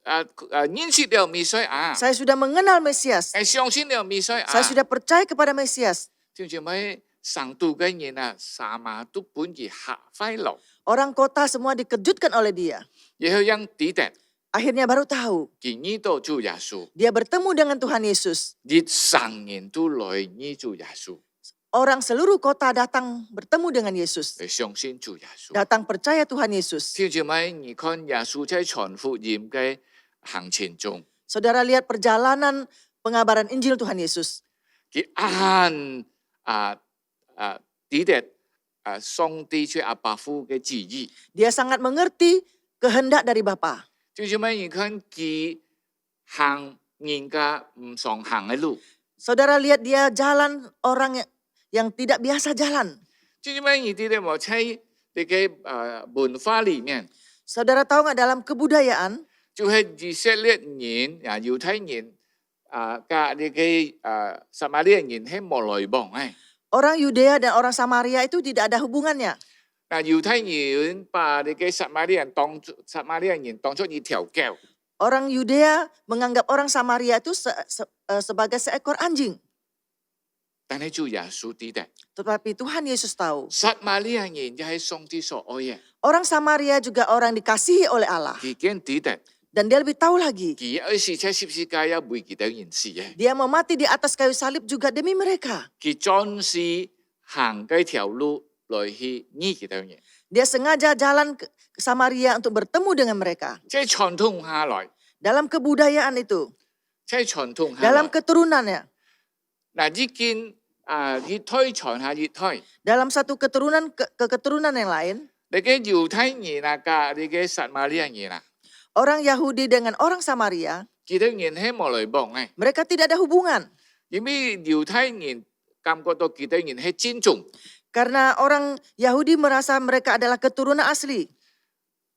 我認識了彌賽亞， Saya sudah mengenal Mesias. 我相信了彌賽 Saya 亞。 sudah percaya kepada Mesias. 就做咩上到嘅人啊，撒馬都本意嚇壞了， Orang kota semua dikejutkan oleh dia. 然後讓抵達， Akhirnya baru tahu. 佢遇到主耶穌， Dia bertemu dengan Tuhan Yesus. 啲生人都來遇主耶穌， Orang seluruh kota datang bertemu dengan Yesus. 嚟相信主耶穌。 Datang percaya Tuhan Yesus. 就做咩你看耶穌在傳福音嘅行程中， Saudara lihat perjalanan pengabaran Injil Tuhan Yesus. 佢按抵達上帝出阿爸父嘅旨意。 Dia sangat mengerti kehendak dari Bapa. 就做咩你看佢行人家唔常行嘅路， Saudara lihat dia jalan orang yang tidak biasa jalan. 就做咩你哋咧冇喺你嘅文化裡面， Saudara tahu nggak dalam kebudayaan, 就係以色列人猶太人加你嘅撒瑪利亞人係冇來往嘅。 orang Yudea dan orang Samaria itu tidak ada hubungannya. 嗱，猶太人把你嘅撒瑪利亞人當作一條狗。 Orang Yudea menganggap orang Samaria itu sebagai seekor anjing. 但係主耶穌抵達， Tetapi Tuhan Yesus tahu. 撒瑪利亞人就係上帝所愛嘅， Orang Samaria juga orang dikasihi oleh Allah. 佢竟抵達， Dan dia lebih tahu lagi. 佢有時喺十字架有為佢哋人死嘅， Dia mau mati di atas kayu salib juga demi mereka. 佢專是行嗰條路來去醫佢哋人。 Dia sengaja jalan ke Samaria untuk bertemu dengan mereka. 即係傳統下來， Dalam kebudayaan itu, 即係傳統下 dalam 來。 keturunannya, 嗱，呢件熱胎傳下熱胎， dalam satu keturunan ke keturunan yang lain, 你嘅猶太人啊，加你嘅撒瑪利亞人啊， Orang Yahudi dengan orang Samaria, 佢哋人係冇來往嘅， mereka tidak ada hubungan. 因為猶太人感覺到佢哋人係尊重， Karena orang Yahudi merasa mereka adalah keturunan asli.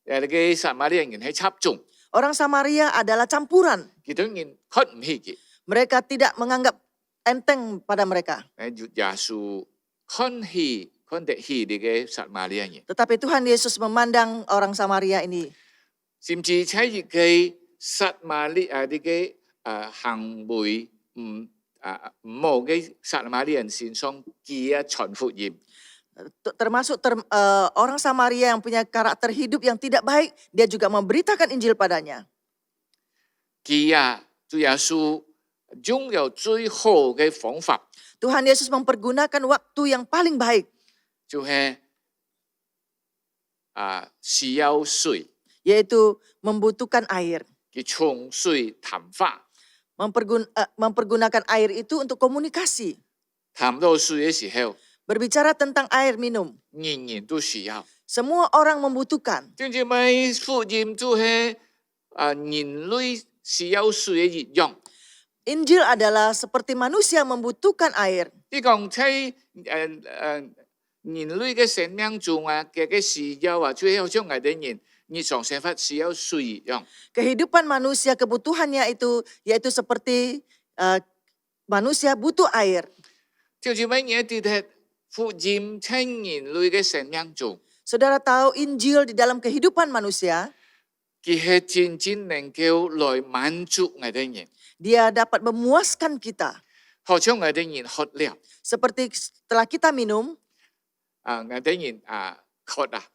你嘅撒瑪利亞人係插眾， Orang Samaria adalah campuran. 佢哋人看唔起嘅， Mereka tidak menganggap enteng pada mereka. 耶穌看得起你嘅撒瑪利亞人， Tetapi Tuhan Yesus memandang orang Samaria ini. 甚至喺佢嘅撒瑪利亞啲嘅行為唔冇嘅撒瑪利亞人身上記啊傳福音。 Termasuk orang Samaria yang punya karakter hidup yang tidak baik, dia juga memberitakan Injil padanya. 佢啊，主耶穌擁有最好嘅方法， Tuhan Yesus mempergunakan waktu yang paling baik, 就係需要水， yaitu membutuhkan air. 佢從水談法， Mempergunakan air itu untuk komunikasi. 談到水嘅時候， Berbicara tentang air minum. 人人都需要。 Semua orang membutuhkan. 正正咪福音就係人類需要水嘅一樣。 Injil adalah seperti manusia membutuhkan air. 你講喺人類嘅生命中啊嘅需要啊，就好像我哋人日常生活需要水一樣。 Kehidupan manusia kebutuhannya itu yaitu seperti manusia butuh air. 就似乜嘢啲係福音喺人類嘅生命中， Saudara tahu Injil di dalam kehidupan manusia, 佢係真正能夠來滿足我哋人， dia dapat memuaskan kita. 好像我哋人渴了， Seperti setelah kita minum, 我哋人渴啊，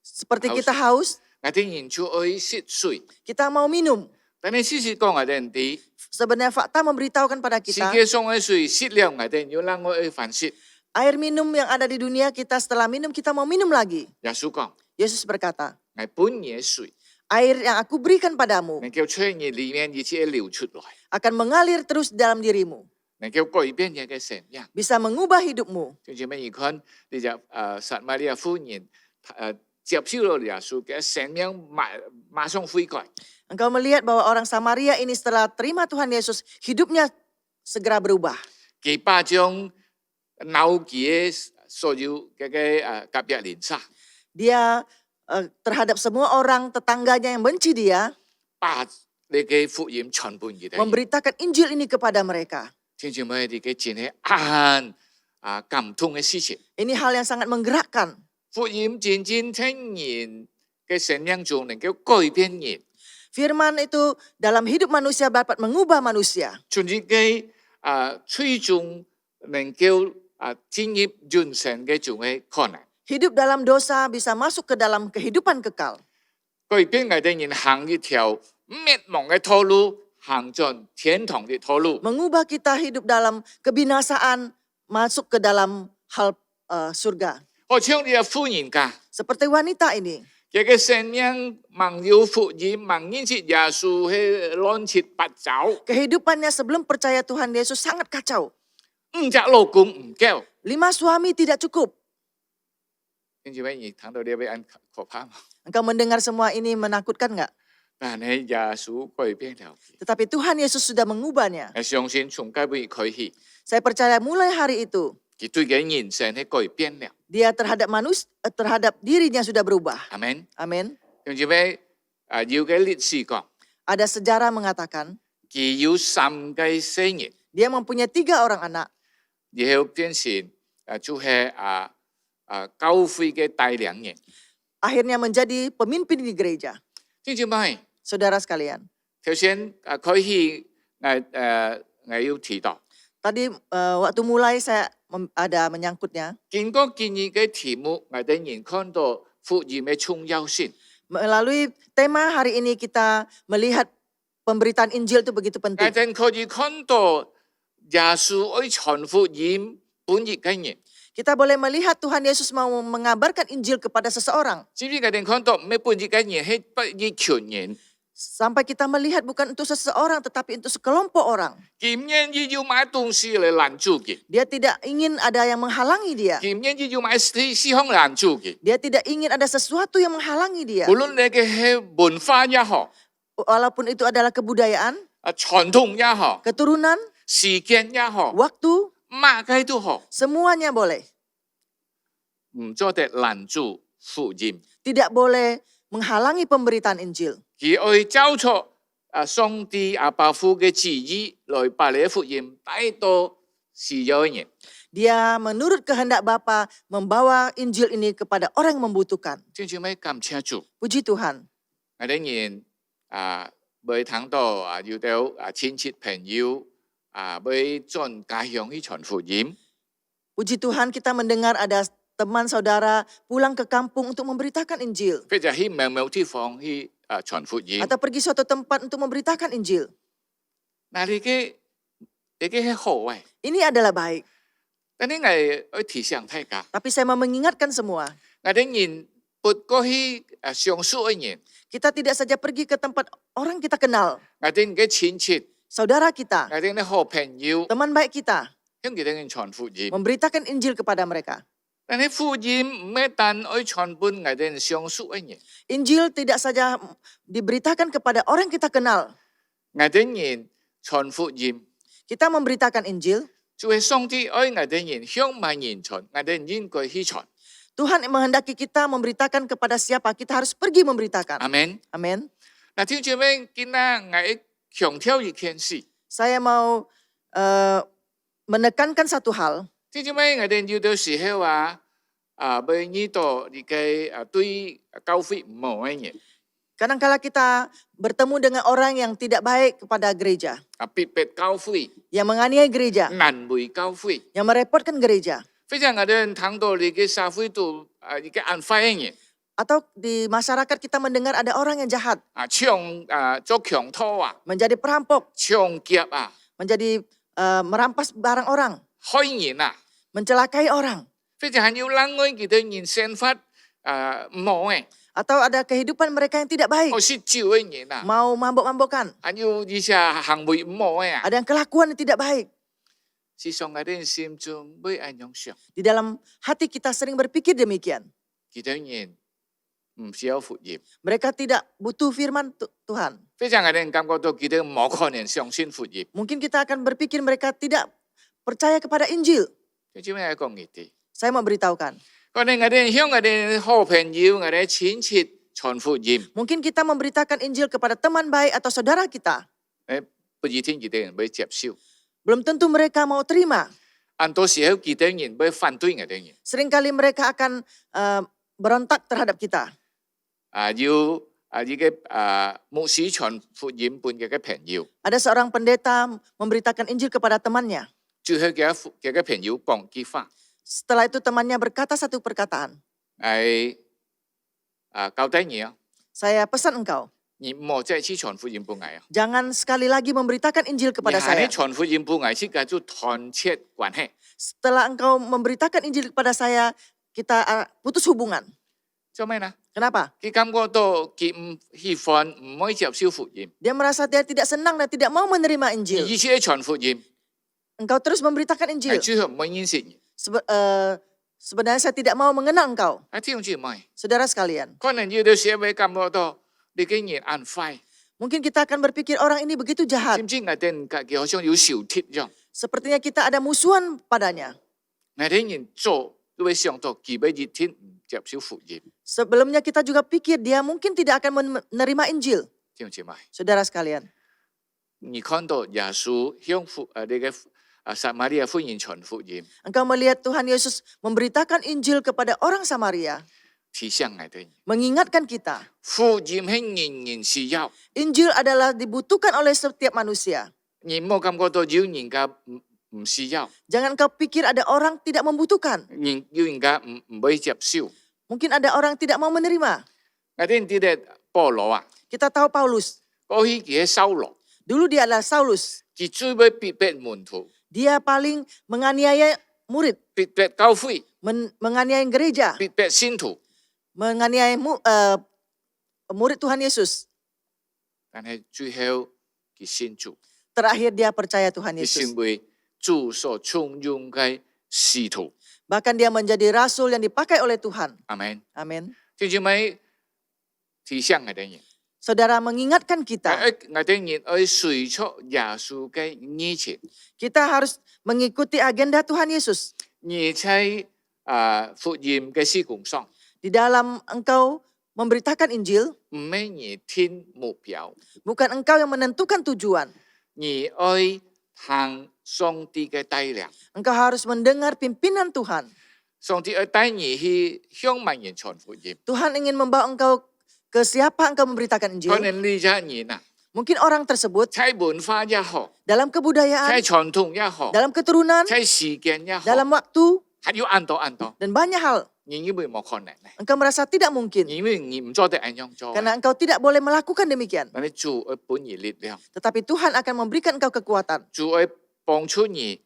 seperti Haus. kita haus, 我哋人就愛食水。 kita mau minum. 但係事實講我哋人哋， Sebenarnya fakta memberitahukan pada 世 kita, 界上嘅水食了我哋要讓我去飯食。 air minum yang ada di dunia kita setelah minum kita mau minum lagi. 耶穌講： Yesus berkata, 我本嘢水， air yang aku berikan padamu 能夠從你裏面一切流出來， akan mengalir terus di dalam dirimu, 能夠改變你嘅生命。 bisa mengubah hidupmu. 就似乜嘢看，你就撒瑪利亞婦人接受咗耶穌嘅生命馬上悔改。 Engkau melihat bahwa orang Samaria ini setelah terima Tuhan Yesus, hidupnya segera berubah. 佢把將鬧嘅所有嘅甲日連殺， Dia terhadap semua orang tetangganya yang benci dia, 把你嘅福音傳俾佢哋。 memberitakan Injil ini kepada mereka. 正正乜嘢嘅真係很感動嘅事情。 Ini hal yang sangat menggerakkan. 福音真正喺人嘅生命中能夠改變人， Firman itu dalam hidup manusia dapat mengubah manusia. 從而嘅最終能夠進入人生嘅種嘅可能。 Hidup dalam dosa bisa masuk ke dalam kehidupan kekal. 改變我哋人行一條滅亡嘅道路，行進天堂嘅道路。 Mengubah kita hidup dalam kebinasaan, masuk ke dalam hal surga. 好似你嘅婦人家， Seperti wanita ini. 佢嘅生命盲要福音，盲認識耶穌係亂七八糟， Kehidupannya sebelum percaya Tuhan Yesus sangat kacau. 5隻老公唔夠。 5 suami tidak cukup. 跟住乜嘢睇到呢位人可怕嘛？ Engkau mendengar semua ini menakutkan enggak? 但係耶穌改變了佢， Tetapi Tuhan Yesus sudah mengubahnya. 我相信從今日開始， Saya percaya mulai hari itu, 佢對嘅人生係改變了。 dia terhadap terhadap dirinya sudah berubah. 阿門。 Amin. 跟住咩？要嘅歷史講， Ada sejarah mengatakan, 佢有3個生日， dia mempunyai 3 orang anak. 然後變成就係教會嘅帶領人。 Akhirnya menjadi pemimpin di gereja. 跟住咪 Saudara sekalian, 頭先開始我要提到， tadi waktu mulai saya ada menyangkutnya. 經過建議嘅題目，我哋人看到福音嘅重要性。 Melalui tema hari ini kita melihat pemberitaan Injil itu begitu 我 penting. 哋可以看到耶穌愛傳福音本意嘅人。 Kita boleh melihat Tuhan Yesus mau mengabarkan Injil kepada seseorang. 至於我哋看到咩本意嘅人係不以權人， Sampai kita melihat bukan untuk seseorang tetapi untuk sekelompok orang. 唔願意要買東西嚟攔住佢， Dia tidak ingin ada yang menghalangi dia. 唔願意要買思想攔住佢。 Dia tidak ingin ada sesuatu yang menghalangi dia. 無論你嘅係文化也好， Walaupun itu adalah kebudayaan, 傳統也好， keturunan, 時間也好， waktu, 乜嘢都好， semuanya boleh. 唔做得攔住福音。 Tidak boleh menghalangi pemberitaan Injil. 佢愛照出上帝阿爸父嘅旨意來把你嘅福音帶到需要嘅人。 Dia menurut kehendak Bapa membawa Injil ini kepada orang yang membutuhkan. 正正咩感謝主， Puji Tuhan. 我哋人未聽到要到親戚朋友會進家鄉去傳福音， Puji Tuhan kita mendengar ada teman saudara pulang ke kampung untuk memberitakan Injil. 或者去某地方去傳福音。 Atau pergi suatu tempat untuk memberitakan Injil. 嗱，你嘅係好嘅， Ini adalah baik. 但係我提醒大家， Tapi saya mau mengingatkan semua. 我哋人不過去相熟嘅人， Kita tidak saja pergi ke tempat orang kita kenal. 我哋嘅親戚， Saudara kita, 我哋嘅好朋友， teman baik kita. 向佢哋傳福音。 Memberitakan Injil kepada mereka. 但係福音唔係單愛傳俾我哋相熟嘅人， Injil tidak saja diberitakan kepada orang kita kenal. 我哋人傳福音， Kita memberitakan Injil. 就係上帝愛我哋人向萬人傳，我哋應該去傳。 Tuhan menghendaki kita memberitakan kepada siapa, kita harus pergi memberitakan. 阿門。 Amin. 嗱，聽住咩？今日我強調一件事， Saya mau menekankan satu hal. 聽住咩？我哋要到時候俾呢度你嘅對教會唔好嘅人， Kadang-kala kita bertemu dengan orang yang tidak baik kepada gereja, 逼迫教會、 yang menganiaya gereja, 難為教會， yang merepotkan gereja. 非常我哋睇到你嘅社會度你嘅安徽嘅人， Atau di masyarakat kita mendengar ada orang yang jahat, 搶做強盜menjadi perampok, 搶劫menjadi merampas barang orang, 害人mencelakai orang. 非常係要冷愛佢哋人生法唔好嘅， Atau ada kehidupan mereka yang tidak baik, 好似招嘅人mau mabuk-mabukan. 要呢啲行為唔好嘅 Ada yang kelakuan yang tidak baik. 事實上我哋心中會咁樣想， Di dalam hati kita sering berpikir demikian. 佢哋人唔需要福音。 Mereka tidak butuh firman Tuhan. 非常我哋感覺到佢哋冇可能相信福音。 Mungkin kita akan berpikir mereka tidak percaya kepada Injil. 就咁樣講佢哋， Saya mau beritahukan. 我哋向我哋好朋友、我哋親戚傳福音， Mungkin kita memberitakan Injil kepada teman baik atau saudara kita. 不一定佢哋人會接受， Belum tentu mereka mau terima. 很多時候佢哋人會反對我哋人。 Seringkali mereka akan berontak terhadap kita. 要呢個牧師傳福音俾佢嘅朋友， Ada seorang pendeta memberitakan Injil kepada temannya. 最後佢嘅朋友講句話， Setelah itu temannya berkata satu perkataan. 係交代你啊， Saya pesan engkau, 你唔好再去傳福音俾我啊！ jangan sekali lagi memberitakan Injil 你 kepada 係 saya. 傳福音俾我，即係就斷切關係。 Setelah engkau memberitakan Injil kepada saya, kita putus hubungan. 做咩呢？ Kenapa? 佢感覺到佢唔喜歡，唔可以接受福音， Dia merasa dia tidak senang dan tidak mau menerima Injil. 而且傳福音 Engkau terus memberitakan 係 Injil. 最後唔認識你。 Sebenarnya saya tidak mau mengenal engkau. 聽住唔係， Saudara sekalian, 可能要到社會感覺到你嘅人安壞， mungkin kita akan berpikir orang ini begitu 知 jahat. 唔知我哋佢好像有小鐵樣， Sepertinya kita ada musuhan padanya. 我哋人做都會想到佢俾一天唔接受福音， Sebelumnya kita juga pikir dia mungkin tidak akan menerima Injil. 知唔知唔係？ Saudara sekalian, 你看到耶穌向你嘅撒瑪利亞婦人傳福音， engkau melihat Tuhan Yesus memberitakan Injil kepada orang Samaria, 提醒我哋， mengingatkan kita. 福音係人人需要， Injil adalah dibutuhkan oleh setiap manusia. 你冇感覺到有人家唔需要， Jangan kau pikir ada orang tidak membutuhkan. 有人家唔會接受。 Mungkin ada orang tidak mau menerima. 我哋知道保羅 Kita tahu Paulus. 過去佢係掃羅， Dulu dia adalah Saulus. 佢最會逼迫門徒， Dia paling menganiaya murid, 逼迫教會， menganiaya gereja, 逼迫信徒。 menganiaya murid Tuhan Yesus. 但係最後佢信主， Terakhir dia percaya Tuhan 佢 Yesus. 成為主所重用嘅使徒。 Bahkan dia menjadi rasul yang dipakai oleh Tuhan. 阿門。 Amin. 弟兄妹提醒我哋人， Saudara mengingatkan kita, 我哋人要隨出耶穌嘅意志， kita harus mengikuti agenda Tuhan Yesus. 而喺福音嘅事工上， Di dalam engkau memberitakan Injil, 唔係而天目標， bukan engkau yang menentukan tujuan. 而愛行上帝嘅帶領。 Engkau harus mendengar pimpinan Tuhan. 上帝要帶你去向萬人傳福音， Tuhan ingin membawa engkau ke siapa engkau memberitakan 可 Injil. 能呢隻人啊， Mungkin orang tersebut 喺文化也好， dalam 喺 kebudayaan, 傳統也好， dalam keturunan, 喺時間也好， dalam waktu, 係要按到， dan banyak hal. 你以為冇可能咧？ Engkau merasa tidak mungkin 因為你唔做得咁樣做， karena engkau tidak boleh melakukan demikian. 但係主會本而力量， Tetapi Tuhan akan memberikan engkau kekuatan. 主會幫出你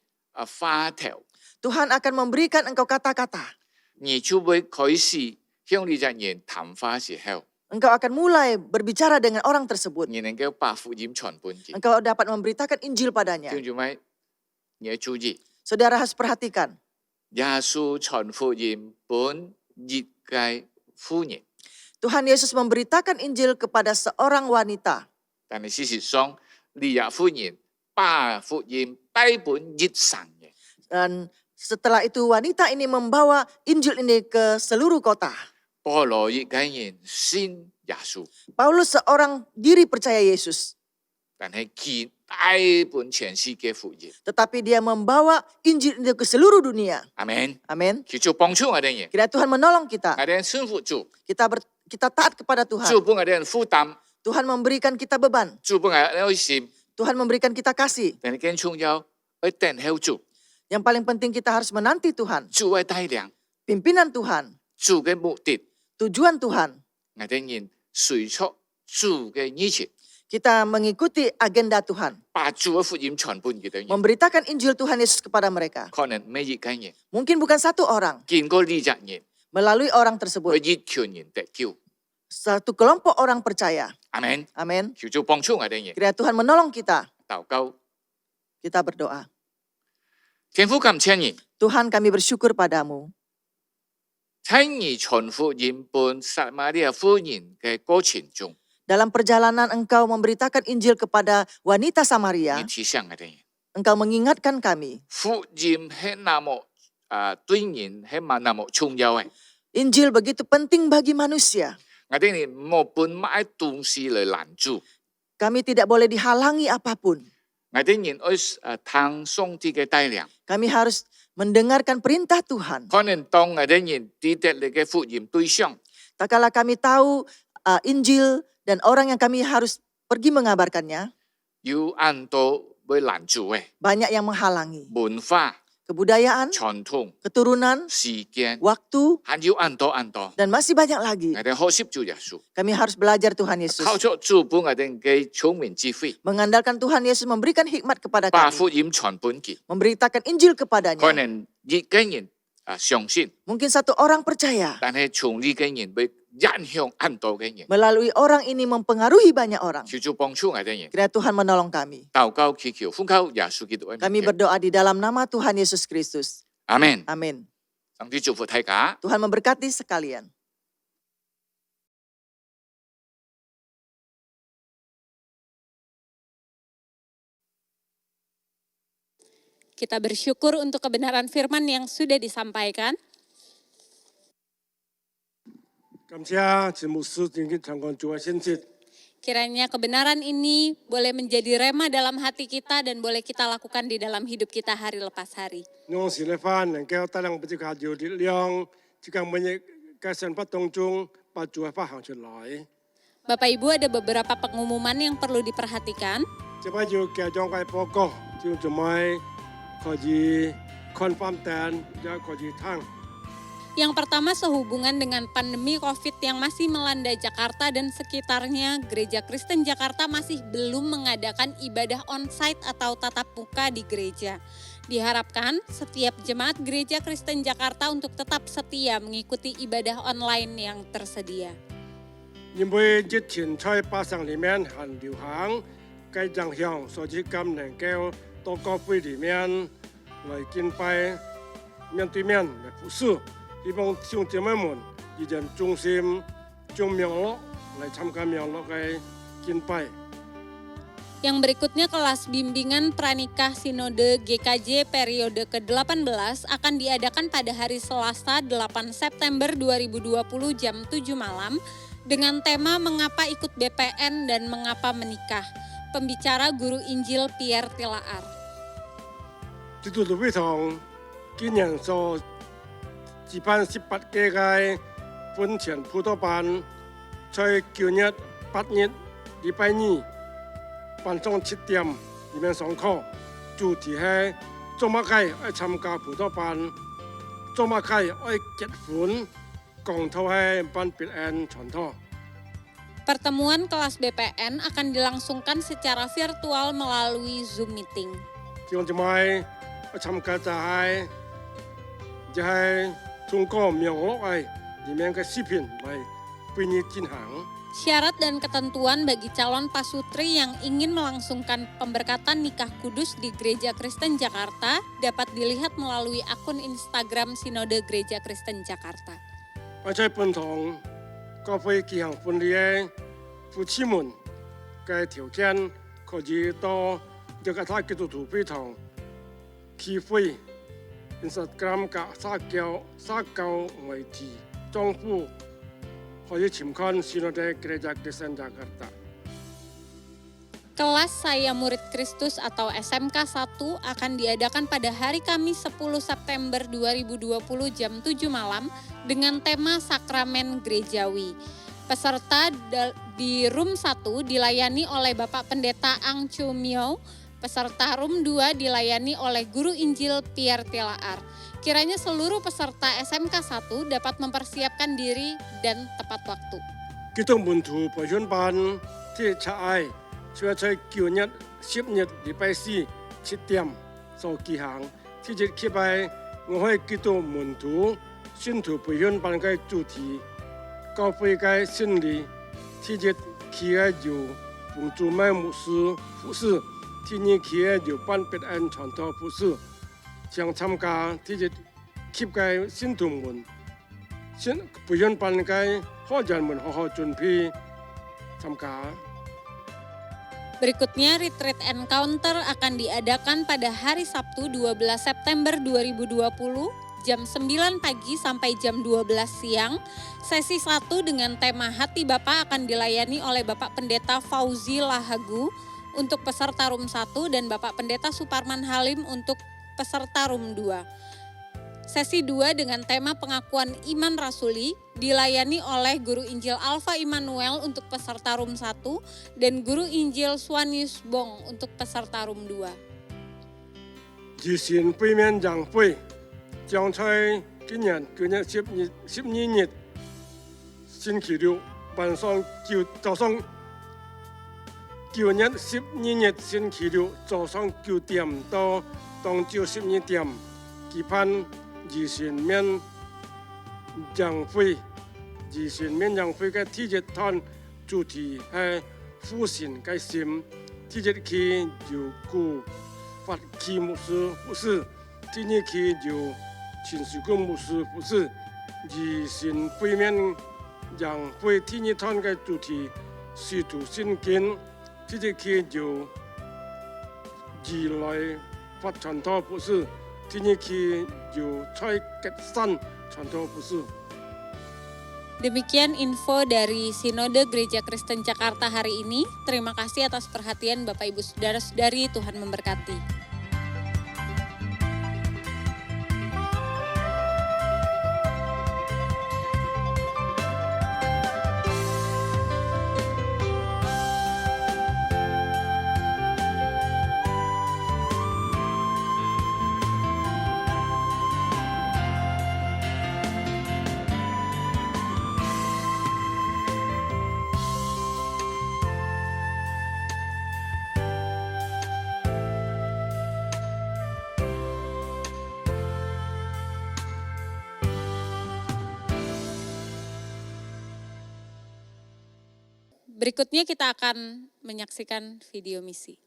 發條， Tuhan akan memberikan engkau kata-kata. 你就會開始向呢隻人談話時候， Engkau akan mulai berbicara dengan orang tersebut. 你能夠把福音傳本嘅。 Engkau dapat memberitakan Injil padanya. 弟兄姊妹，你要注意， Saudara harus perhatikan. 耶穌傳福音本熱嘅婦人， Tuhan Yesus memberitakan Injil kepada seorang wanita. 但係事實上，呢日婦人把福音帶本熱神嘅。 Dan setelah itu wanita ini membawa Injil ini ke seluruh kota. 保羅一個人信耶穌， Paulus seorang diri percaya Yesus. 但係佢帶本全世界福音。 Tetapi dia membawa Injil ini ke seluruh dunia. 阿門。 Amin. 佢就幫助我哋人， Kiranya Tuhan menolong kita. 我哋順服主， Kita taat kepada Tuhan. 主幫我哋負擔， Tuhan memberikan kita beban. 主幫我哋愛心， Tuhan memberikan kita kasih. 但係更重要，去等候主， Yang paling penting kita harus menanti Tuhan. 主嘅帶領， Pimpinan Tuhan. 主嘅目的， Tujuan Tuhan. 我哋人隨出主嘅意志， Kita mengikuti agenda Tuhan. 把主嘅福音傳本嘅人， Memberitakan Injil Tuhan Yesus kepada mereka. 可能每一個人 Mungkin bukan satu orang. 見過呢隻人， Melalui orang 去 tersebut. 一群人得救。 Satu kelompok orang percaya. 阿門。 Amin. 佢就幫助我哋人， Kiranya Tuhan menolong kita. 禱告， Kita berdoa. 天父感謝你。 Tuhan kami bersyukur padamu. 喺你傳福音本撒瑪利亞婦人嘅過程中， Dalam perjalanan engkau memberitakan Injil kepada wanita 你 Samaria. 提醒我哋， Engkau mengingatkan kami. 福音係那麼對人係那麼重要嘅。 Injil begitu penting bagi manusia. 我哋人冇本買東西嚟攔住， Kami tidak boleh dihalangi apapun. 我哋人要聽上帝嘅帶領。 Kami harus mendengarkan perintah Tuhan. 可能當我哋人知得你嘅福音對象， Tak kala kami tahu Injil dan orang yang kami harus pergi mengabarkannya, 要按到會攔住嘅 banyak yang menghalangi. 文化、 Kebudayaan, 傳統、 keturunan, 時間， waktu, 還要按到。 dan masih banyak lagi. 我哋學習主耶穌， Kami harus belajar Tuhan Yesus. 靠著主本我哋嘅聰明智慧， Mengandalkan Tuhan Yesus memberikan hikmat kepada 把 kami. 福音傳本嘅。 Memberitakan Injil 可 kepadanya. 能一個人相信， Mungkin satu orang percaya. 但係從呢個人會影響很多嘅人， Melalui orang ini mempengaruhi banyak orang. 佢就幫助我哋人。 Kiranya Tuhan menolong kami. 禱告祈求，奉靠耶穌基督嘅 Kami 名， berdoa di dalam nama Tuhan Yesus Kristus. 阿門。 Amin. 上帝祝福大家。 Tuhan memberkati sekalian. Kita bersyukur untuk kebenaran firman yang sudah disampaikan. 感謝節目師今日長講主嘅先節， Kiranya kebenaran ini boleh menjadi rema dalam hati kita dan boleh kita lakukan di dalam hidup kita hari lepas hari. 讓時嚟翻能夠帶領不只靠住力量，只靠每日嘅生活當中把主嘅法行出來。 Bapak Ibu, ada beberapa pengumuman yang perlu diperhatikan. 即係要嘅將嘅報告，就做咩可以 confirm 單，又可以聽。 Yang pertama sehubungan dengan pandemi COVID yang masih melanda Jakarta dan sekitarnya, Gereja Kristen Jakarta masih belum mengadakan ibadah onsite atau tatap muka di gereja. Diharapkan setiap jemaat Gereja Kristen Jakarta untuk tetap setia mengikuti ibadah online yang tersedia. 因为疫情在巴上里面很流行，该影响，所以今能够到教会里面来敬拜，面对面来服侍。希望弟兄姐妹们以人中心将名落来参加名落嘅敬拜。 Yang berikutnya kelas bimbingan pranikah Sinode GKJ periode ke-18 akan diadakan pada hari Selasa 8 September 2020 jam 7 malam dengan tema Mengapa ikut BPN dan Mengapa menikah. Pembicara Guru Injil Pierre Tilaar. 基督徒會堂今年所舉辦18屆嘅婚前輔導班，在9月8日禮拜二晚上7點裡面上課，主題係做乜嘢愛參加輔導班，做乜嘢愛結婚，講頭係辦別人傳統。 Pertemuan kelas BPN akan dilangsungkan secara virtual melalui Zoom meeting. 弟兄姊妹，愛參加就係通過名錄嘅裡面嘅視頻嚟俾你進行。 Syarat dan ketentuan bagi calon pasutri yang ingin melangsungkan pemberkatan nikah kudus di Gereja Kristen Jakarta dapat dilihat melalui akun Instagram Sinode Gereja Kristen Jakarta. 我在本堂教會舉行婚禮嘅夫妻們嘅條件，可以到雅加達基督徒會堂聚會 Instagram 嘅社交媒體賬戶。 可以參觀 Sinode Gereja Kristen Jakarta. Kelas Saya Murid Kristus atau SMK 1 akan diadakan pada hari Kamis 10 September 2020 jam 7 malam dengan tema Sakramen Gerejawi. Peserta di Room 1 dilayani oleh Bapak Pendeta Ang Chu Miao, peserta Room 2 dilayani oleh Guru Injil Pierre Tilaar. Kiranya seluruh peserta SMK 1 dapat mempersiapkan diri dan tepat waktu. Kita muntu培訓班ที่ชายช่วย9日10日禮拜4 7點所舉行，ที่จะคิดไป我喺基督門徒信徒培訓班嘅主題，教會嘅真理，ที่จะ企喺由奉主麥牧師服侍，ที่นี่企喺由班別人傳道服侍。 想參加ที่จะคิด嘅信徒們，培訓班嘅學員們好好準備參加。 Berikutnya Retreat Encounter akan diadakan pada hari Sabtu 12 September 2020 jam 9 pagi sampai jam 12 siang. Sesi 1 dengan tema Hati Bapa akan dilayani oleh Bapak Pendeta Fauzi Lahagu untuk peserta Room 1 dan Bapak Pendeta Suparman Halim untuk peserta Room 2. Sesi 2 dengan tema pengakuan iman rasuli dilayani oleh Guru Injil Alfa Immanuel untuk peserta Room 1 dan Guru Injil Suanius Bong untuk peserta Room 2. 自善背面讓會將在今年9月12日星期六晚上早上9月12日星期六早上9點到 當朝12點舉辦自善面讓會，自善面讓會嘅第一堂主題係父神嘅心，第一期由顧法基牧師服侍，第二期由陳樹公牧師服侍，自善背面讓會第二堂嘅主題使徒信經，第一期由自來 發傳道服侍，第二期由蔡吉山傳道服侍。 Demikian info dari Sinode Gereja Kristen Jakarta hari ini. Terima kasih atas perhatian Bapak Ibu Saudara-saudari, Tuhan memberkati. Berikutnya kita akan menyaksikan video misi.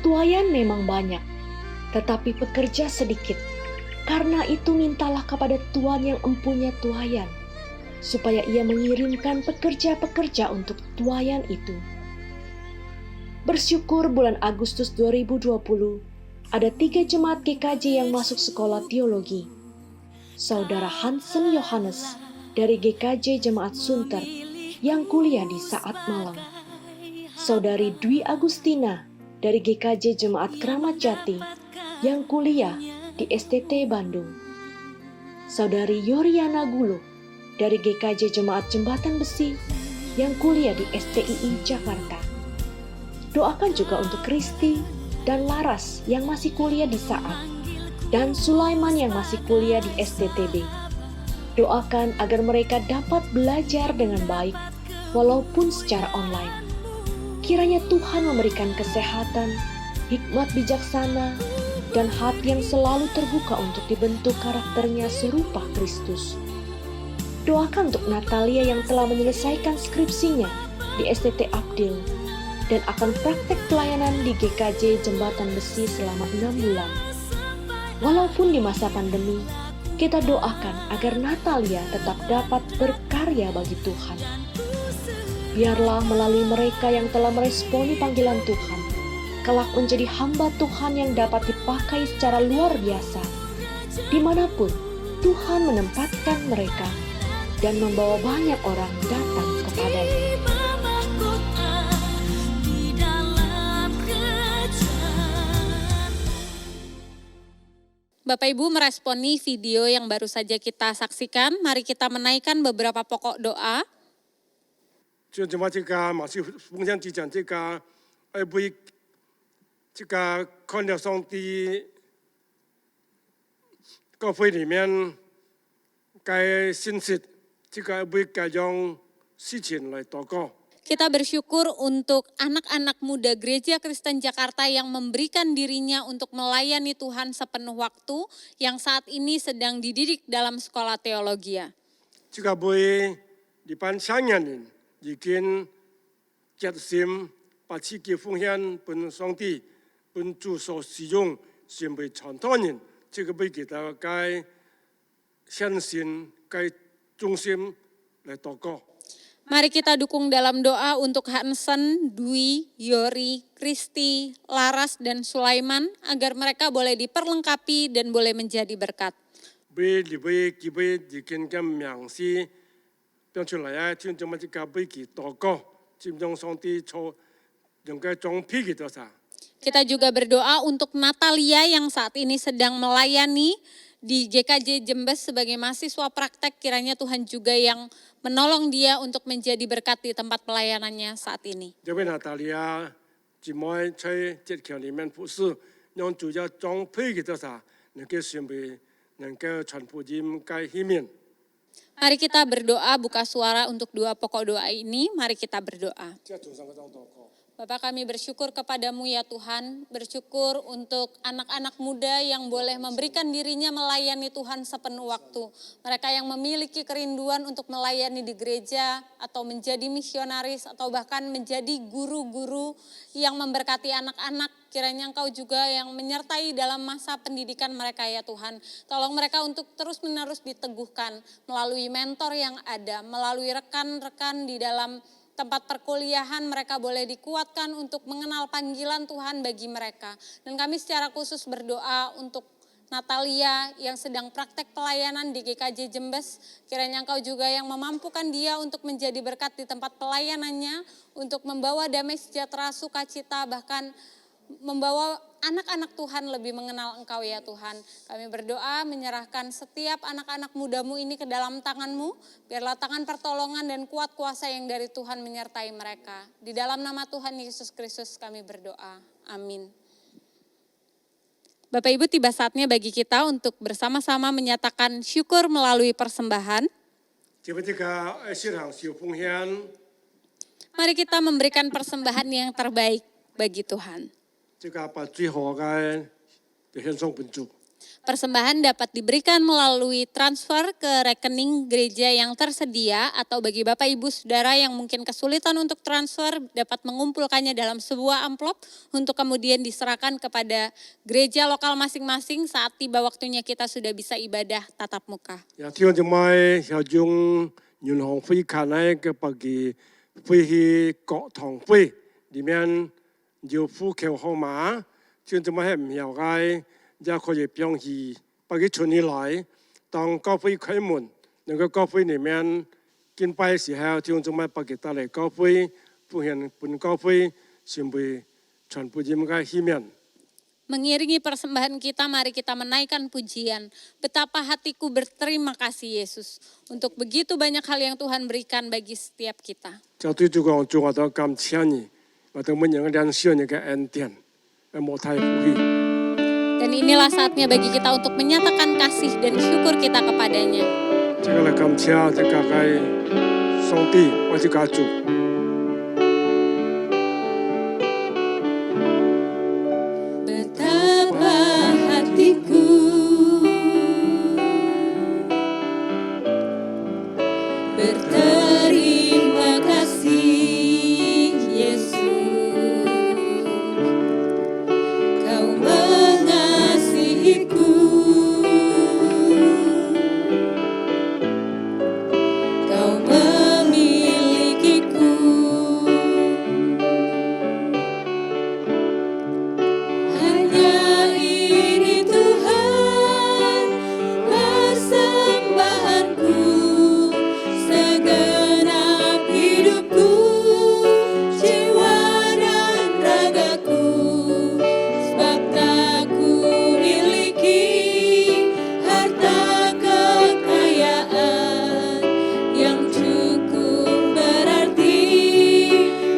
Tuayan memang banyak, tetapi pekerja sedikit. Karena itu mintalah kepada Tuhan yang empunya tuayan, supaya ia mengirimkan pekerja-pekerja untuk tuayan itu. Bersyukur bulan Agustus 2020, ada 3 jemaat GKJ yang masuk sekolah teologi. Saudara Hansen Yohanes dari GKJ Jemaat Sunter yang kuliah di Saat Malang. Saudari Dwi Agustina dari GKJ Jemaat Kramat Jati yang kuliah di STT Bandung. Saudari Yoriana Gulu dari GKJ Jemaat Jembatan Besi yang kuliah di STII Jakarta. Doakan juga untuk Kristi dan Laras yang masih kuliah di Saat, dan Sulaiman yang masih kuliah di STTB. Doakan agar mereka dapat belajar dengan baik walaupun secara online. Kiranya Tuhan memberikan kesehatan, hikmat bijaksana, dan hati yang selalu terbuka untuk dibentuk karakternya serupa Kristus. Doakan untuk Natalia yang telah menyelesaikan skripsinya di STT Abdil dan akan praktek pelayanan di GKJ Jembatan Besi selama 6 bulan. Walaupun di masa pandemi, kita doakan agar Natalia tetap dapat berkarya bagi Tuhan. Biarlah melalui mereka yang telah meresponi panggilan Tuhan, kelak menjadi hamba Tuhan yang dapat dipakai secara luar biasa, dimanapun Tuhan menempatkan mereka, dan membawa banyak orang datang kepadanya. Bapak Ibu meresponi video yang baru saja kita saksikan, mari kita menaikkan beberapa pokok doa. 就怎么这个马是奉献之前这个，为这个看了上帝教会里面该信息，这个为该样事情来祷告。 Kita bersyukur untuk anak-anak muda Gereja Kristen Jakarta yang memberikan dirinya untuk melayani Tuhan sepenuh waktu, yang saat ini sedang dididik dalam sekolah teologi. 这个为一般青年人已经决心把自己奉献本上帝、本主所使用，成为传道人。这个为给他该相信、该忠心来祷告。 Mari kita dukung dalam doa untuk Hansen, Dwi, Yori, Kristi, Laras, dan Sulaiman agar mereka boleh diperlengkapi dan boleh menjadi berkat. 为里为几位已经嘅名字标出来啊，就这么一个为佢祷告，就用上帝错用嘅装批嘅多啥。 Kita juga berdoa untuk Natalia yang saat ini sedang melayani di GKJ Jembes sebagai mahasiswa praktek, kiranya Tuhan juga yang menolong dia untuk menjadi berkat di tempat pelayanannya saat ini. 这位娜塔莉亚姊妹在节课里面服侍，用主要装批嘅多啥，能夠成為能夠傳福音嘅器皿。 Mari kita berdoa, buka suara untuk 2 pokok doa ini, mari kita berdoa. 即係做上嗰種禱告。 Bapak, kami bersyukur kepadamu ya Tuhan, bersyukur untuk anak-anak muda yang boleh memberikan dirinya melayani Tuhan sepenuh waktu. Mereka yang memiliki kerinduan untuk melayani di gereja atau menjadi misionaris atau bahkan menjadi guru-guru yang memberkati anak-anak. Kiranya Engkau juga yang menyertai dalam masa pendidikan mereka ya Tuhan. Tolong mereka untuk terus-menerus diteguhkan melalui mentor yang ada, melalui rekan-rekan di dalam tempat perkuliahan, mereka boleh dikuatkan untuk mengenal panggilan Tuhan bagi mereka. Dan kami secara khusus berdoa untuk Natalia yang sedang praktek pelayanan di GKJ Jembes. Kiranya Engkau juga yang memampukan dia untuk menjadi berkat di tempat pelayanannya, untuk membawa damai sejahtera, sukacita, bahkan membawa anak-anak Tuhan lebih mengenal Engkau ya Tuhan. Kami berdoa menyerahkan setiap anak-anak mudamu ini ke dalam tangan-Mu. Biarlah tangan pertolongan dan kuat kuasa yang dari Tuhan menyertai mereka. Di dalam nama Tuhan Yesus Kristus kami berdoa. Amin. Bapak Ibu, tiba saatnya bagi kita untuk bersama-sama menyatakan syukur melalui persembahan. 這位這個市場小奉獻， Mari kita memberikan persembahan yang terbaik bagi Tuhan. 即係把最好嘅就獻上本主。 Persembahan dapat diberikan melalui transfer ke rekening gereja yang tersedia atau bagi Bapak Ibu Saudara yang mungkin kesulitan untuk transfer dapat mengumpulkannya dalam sebuah amplop untuk kemudian diserahkan kepada gereja lokal masing-masing saat tiba waktunya kita sudah bisa ibadah tatap muka. 也聽咗咪有種銀行會卡呢嘅把佢會去各堂會裡面有戶口號碼，聽咗咪係唔要嘅。 也可以表示把佢存起來，當教會開門，能夠教會裡面敬拜時候，就做乜把佢帶嚟教會，奉獻本教會，成為傳播應該希望。 Mengiringi persembahan kita, mari kita menaikkan pujian. Betapa hatiku berterima kasih Yesus untuk begitu banyak hal yang Tuhan berikan bagi setiap kita. 就對主講，主我都感謝你，我都每樣領受你嘅恩典，冇太福氣。 Dan inilah saatnya bagi kita untuk menyatakan kasih dan syukur kita kepadanya. 這個嚟感謝，這個係上帝，我就家主。 Betapa hatiku berterima kasih Yesus, Kau mengasihiku, Kau memilikiku. Hanya ini Tuhan persembahanku, segenap hidupku, jiwa dan ragaku, sebab tak ku miliki harta kekayaan yang cukup berarti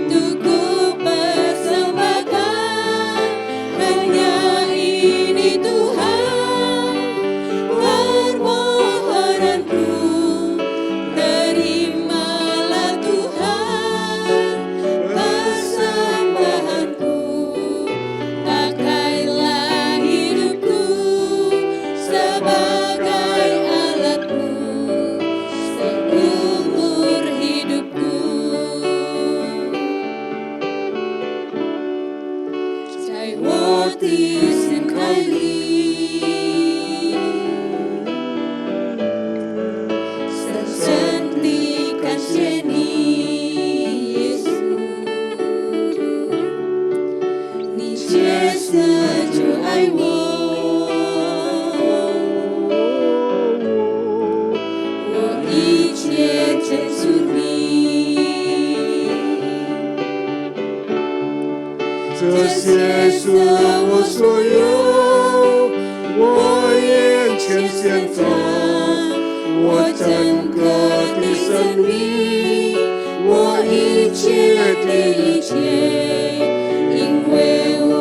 untuk ku persembahkan. Hanya ini Tuhan permohonanku, terimalah Tuhan persembahanku, pakailah hidupku sebagai alatmu seumur hidupku. 在我的心海里，深深地感谢你，耶稣，你角色就爱我，我一切归属你。 這些是我所有，我眼前現在，我整個的生命，我一切的一切，因為我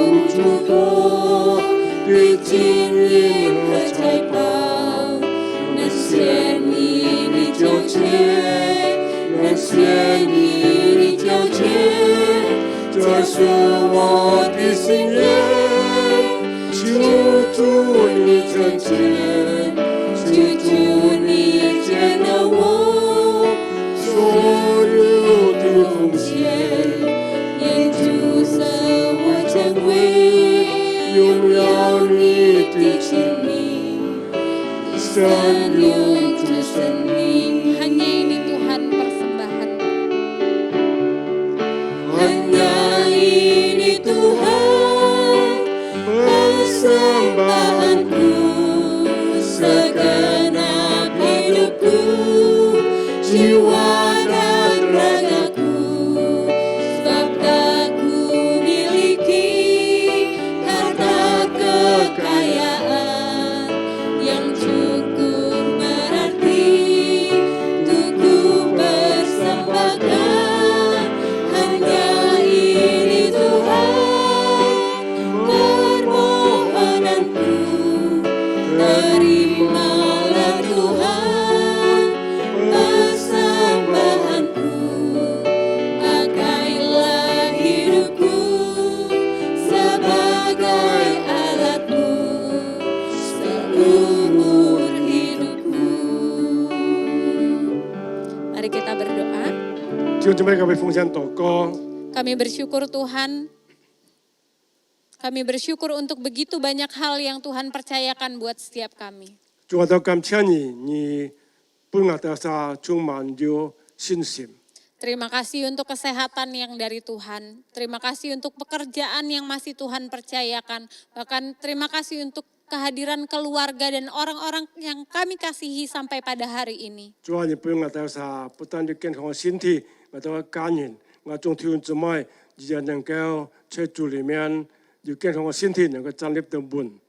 無諸多的金銀和財寶，能獻你的糾結，能獻你的糾結。 這是我的心願，求主你成全，求主你接納我所有的奉獻，願主使我成為榮耀你的器皿，神用主生命。 Hanya ini Tuhan persembahan. Hanya ini Tuhan persembahanku, segenap hidupku, jiwa dan ragaku, Sebab tak ku miliki harta kekayaan yang cukup 弟兄姊妹，可不可以奉献祷告？ Kami bersyukur Tuhan, kami bersyukur untuk begitu banyak hal yang Tuhan percayakan buat setiap kami. 主我都感谢你，你本我的啥充满着信心。 Terima kasih untuk kesehatan yang dari Tuhan. Terima kasih untuk pekerjaan yang masih Tuhan percayakan. Bahkan terima kasih untuk kehadiran keluarga dan orang-orang yang kami kasihi sampai pada hari ini. 主啊，你本我的啥不但是健康的身体，我都感恩。我众弟兄姊妹，也能够在主里面有健康的身体，能够站立得稳。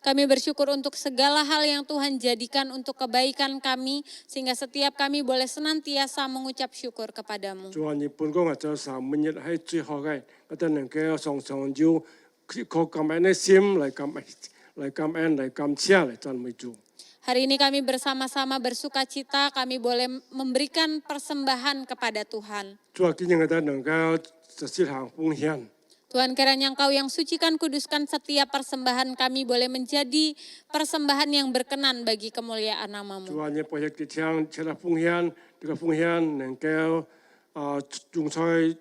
Kami bersyukur untuk segala hal yang Tuhan jadikan untuk kebaikan kami, sehingga setiap kami boleh senantiasa mengucap syukur kepadamu. 主啊，你本我做啥每日係最好嘅，我都能夠常常有靠感恩的心來感恩、來感謝、來讚美主。 Hari ini kami bersama-sama bersuka cita, kami boleh memberikan persembahan kepada Tuhan. 主啊，今日我都能夠實施行奉獻。 Tuhan kiranya Engkau yang sucikan, kuduskan setiap persembahan kami boleh menjadi persembahan yang berkenan bagi kemuliaan 主 nama-Mu. 啊，你不要去聽其他奉獻，這個奉獻能夠用在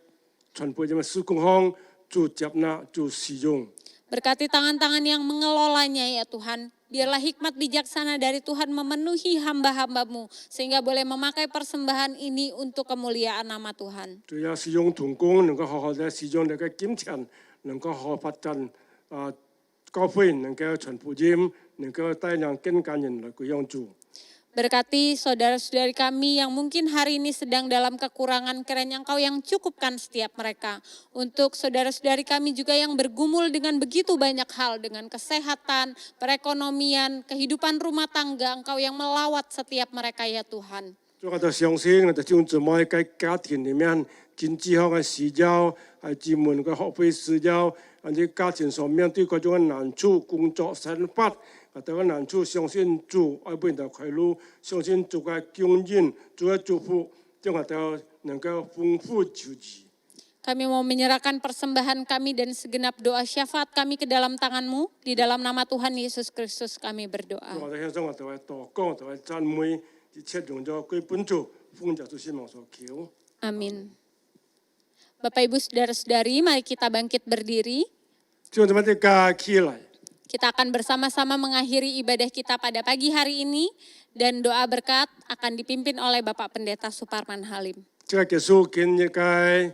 傳播這麼施工方，主接納、主使用。 Berkati tangan-tangan yang mengelolanya ya Tuhan. Biarlah hikmat bijaksana dari Tuhan memenuhi hamba-hamba-Mu, sehingga boleh memakai persembahan ini untuk kemuliaan nama Tuhan. 主要使用童工能夠好好地使用這個金錢，能夠好好發展教會，能夠傳福音，能夠帶領更感人來歸向主。 Berkati saudara-saudari kami yang mungkin hari ini sedang dalam kekurangan, kiranya Engkau yang cukupkan setiap mereka. Untuk saudara-saudari kami juga yang bergumul dengan begitu banyak hal, dengan kesehatan, perekonomian, kehidupan rumah tangga, Engkau yang melawat setiap mereka ya Tuhan. 我就相信，我哋將姊妹喺家庭裡面經濟上嘅需要，係姊妹嘅學費需要，或者家庭上面對各種嘅難處、工作生活，或者嘅難處，相信主愛俾人快樂，相信主嘅供應、主嘅祝福，將我哋能夠豐富周濟。 Kami mau menyerahkan persembahan kami dan segenap doa syafaat kami ke dalam tangan-Mu. Di dalam nama Tuhan Yesus Kristus kami berdoa. 我哋獻上我哋嘅禱告，我哋讚美，一切用咗歸本主，奉耶穌聖名所求。 Amin. Bapak Ibu Saudara-saudari, mari kita bangkit berdiri. 將姊妹哋加起來。 Kita akan bersama-sama mengakhiri ibadah kita pada pagi hari ini dan doa berkat akan dipimpin oleh Bapak Pendeta Suparman Halim. 即係結束今日嘅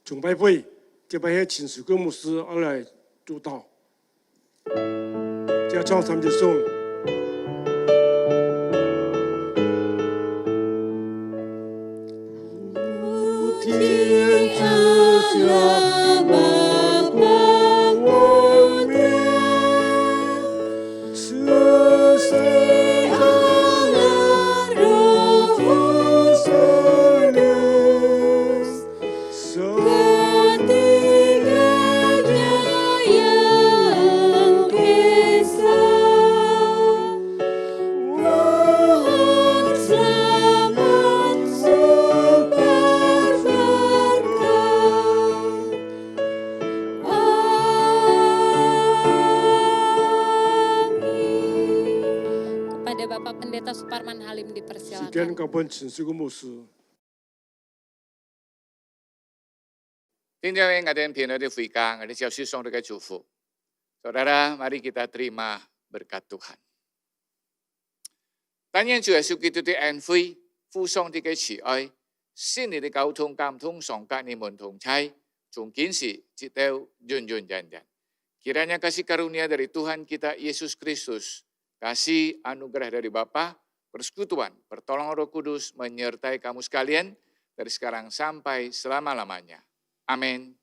崇拜會，接拜係前事嘅牧師嚟主導。即係唱三節頌。天之下，百光無邊，慈禧阿拉羅夫聖靈。Ketiganya yang esa, Tuhan sangat super berkat. Amin. Kepada Bapak Pendeta Suparman Halim dipersilakan. Sekian kapan Cinsuku Musuh. 今天ngadain piano di Afrika, ngadain siap sisong dekat cufu. Saudara, mari kita terima berkat Tuhan. Tanya Chúa Giêsu Kitô di an vui, phu song di cái chỉ ơi, xin đi cầu thông cảm thông song các ni môn thong chay, chung kiến sĩ, citeu, yun dan. Kiranya kasih karunia dari Tuhan kita Yesus Kristus, kasih anugerah dari Bapa, persekutuan, pertolongan Roh Kudus menyertai kamu sekalian dari sekarang sampai selama-lamanya. Amin.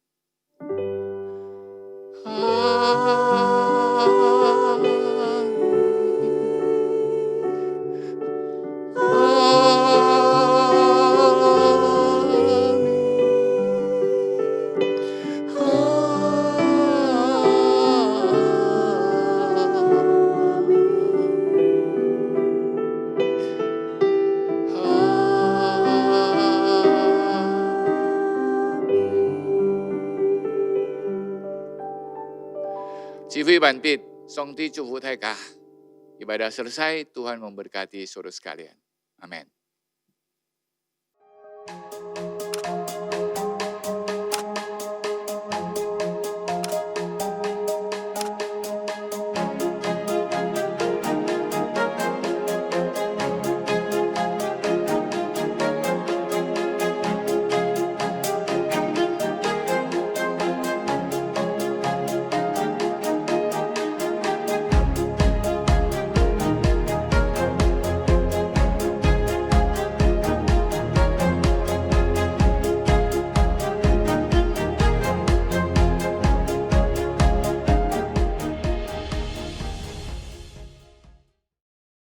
Jiwi Banpit, Song Ti Cufu Taika. Ibadah selesai, Tuhan memberkati saudara sekalian. Amin.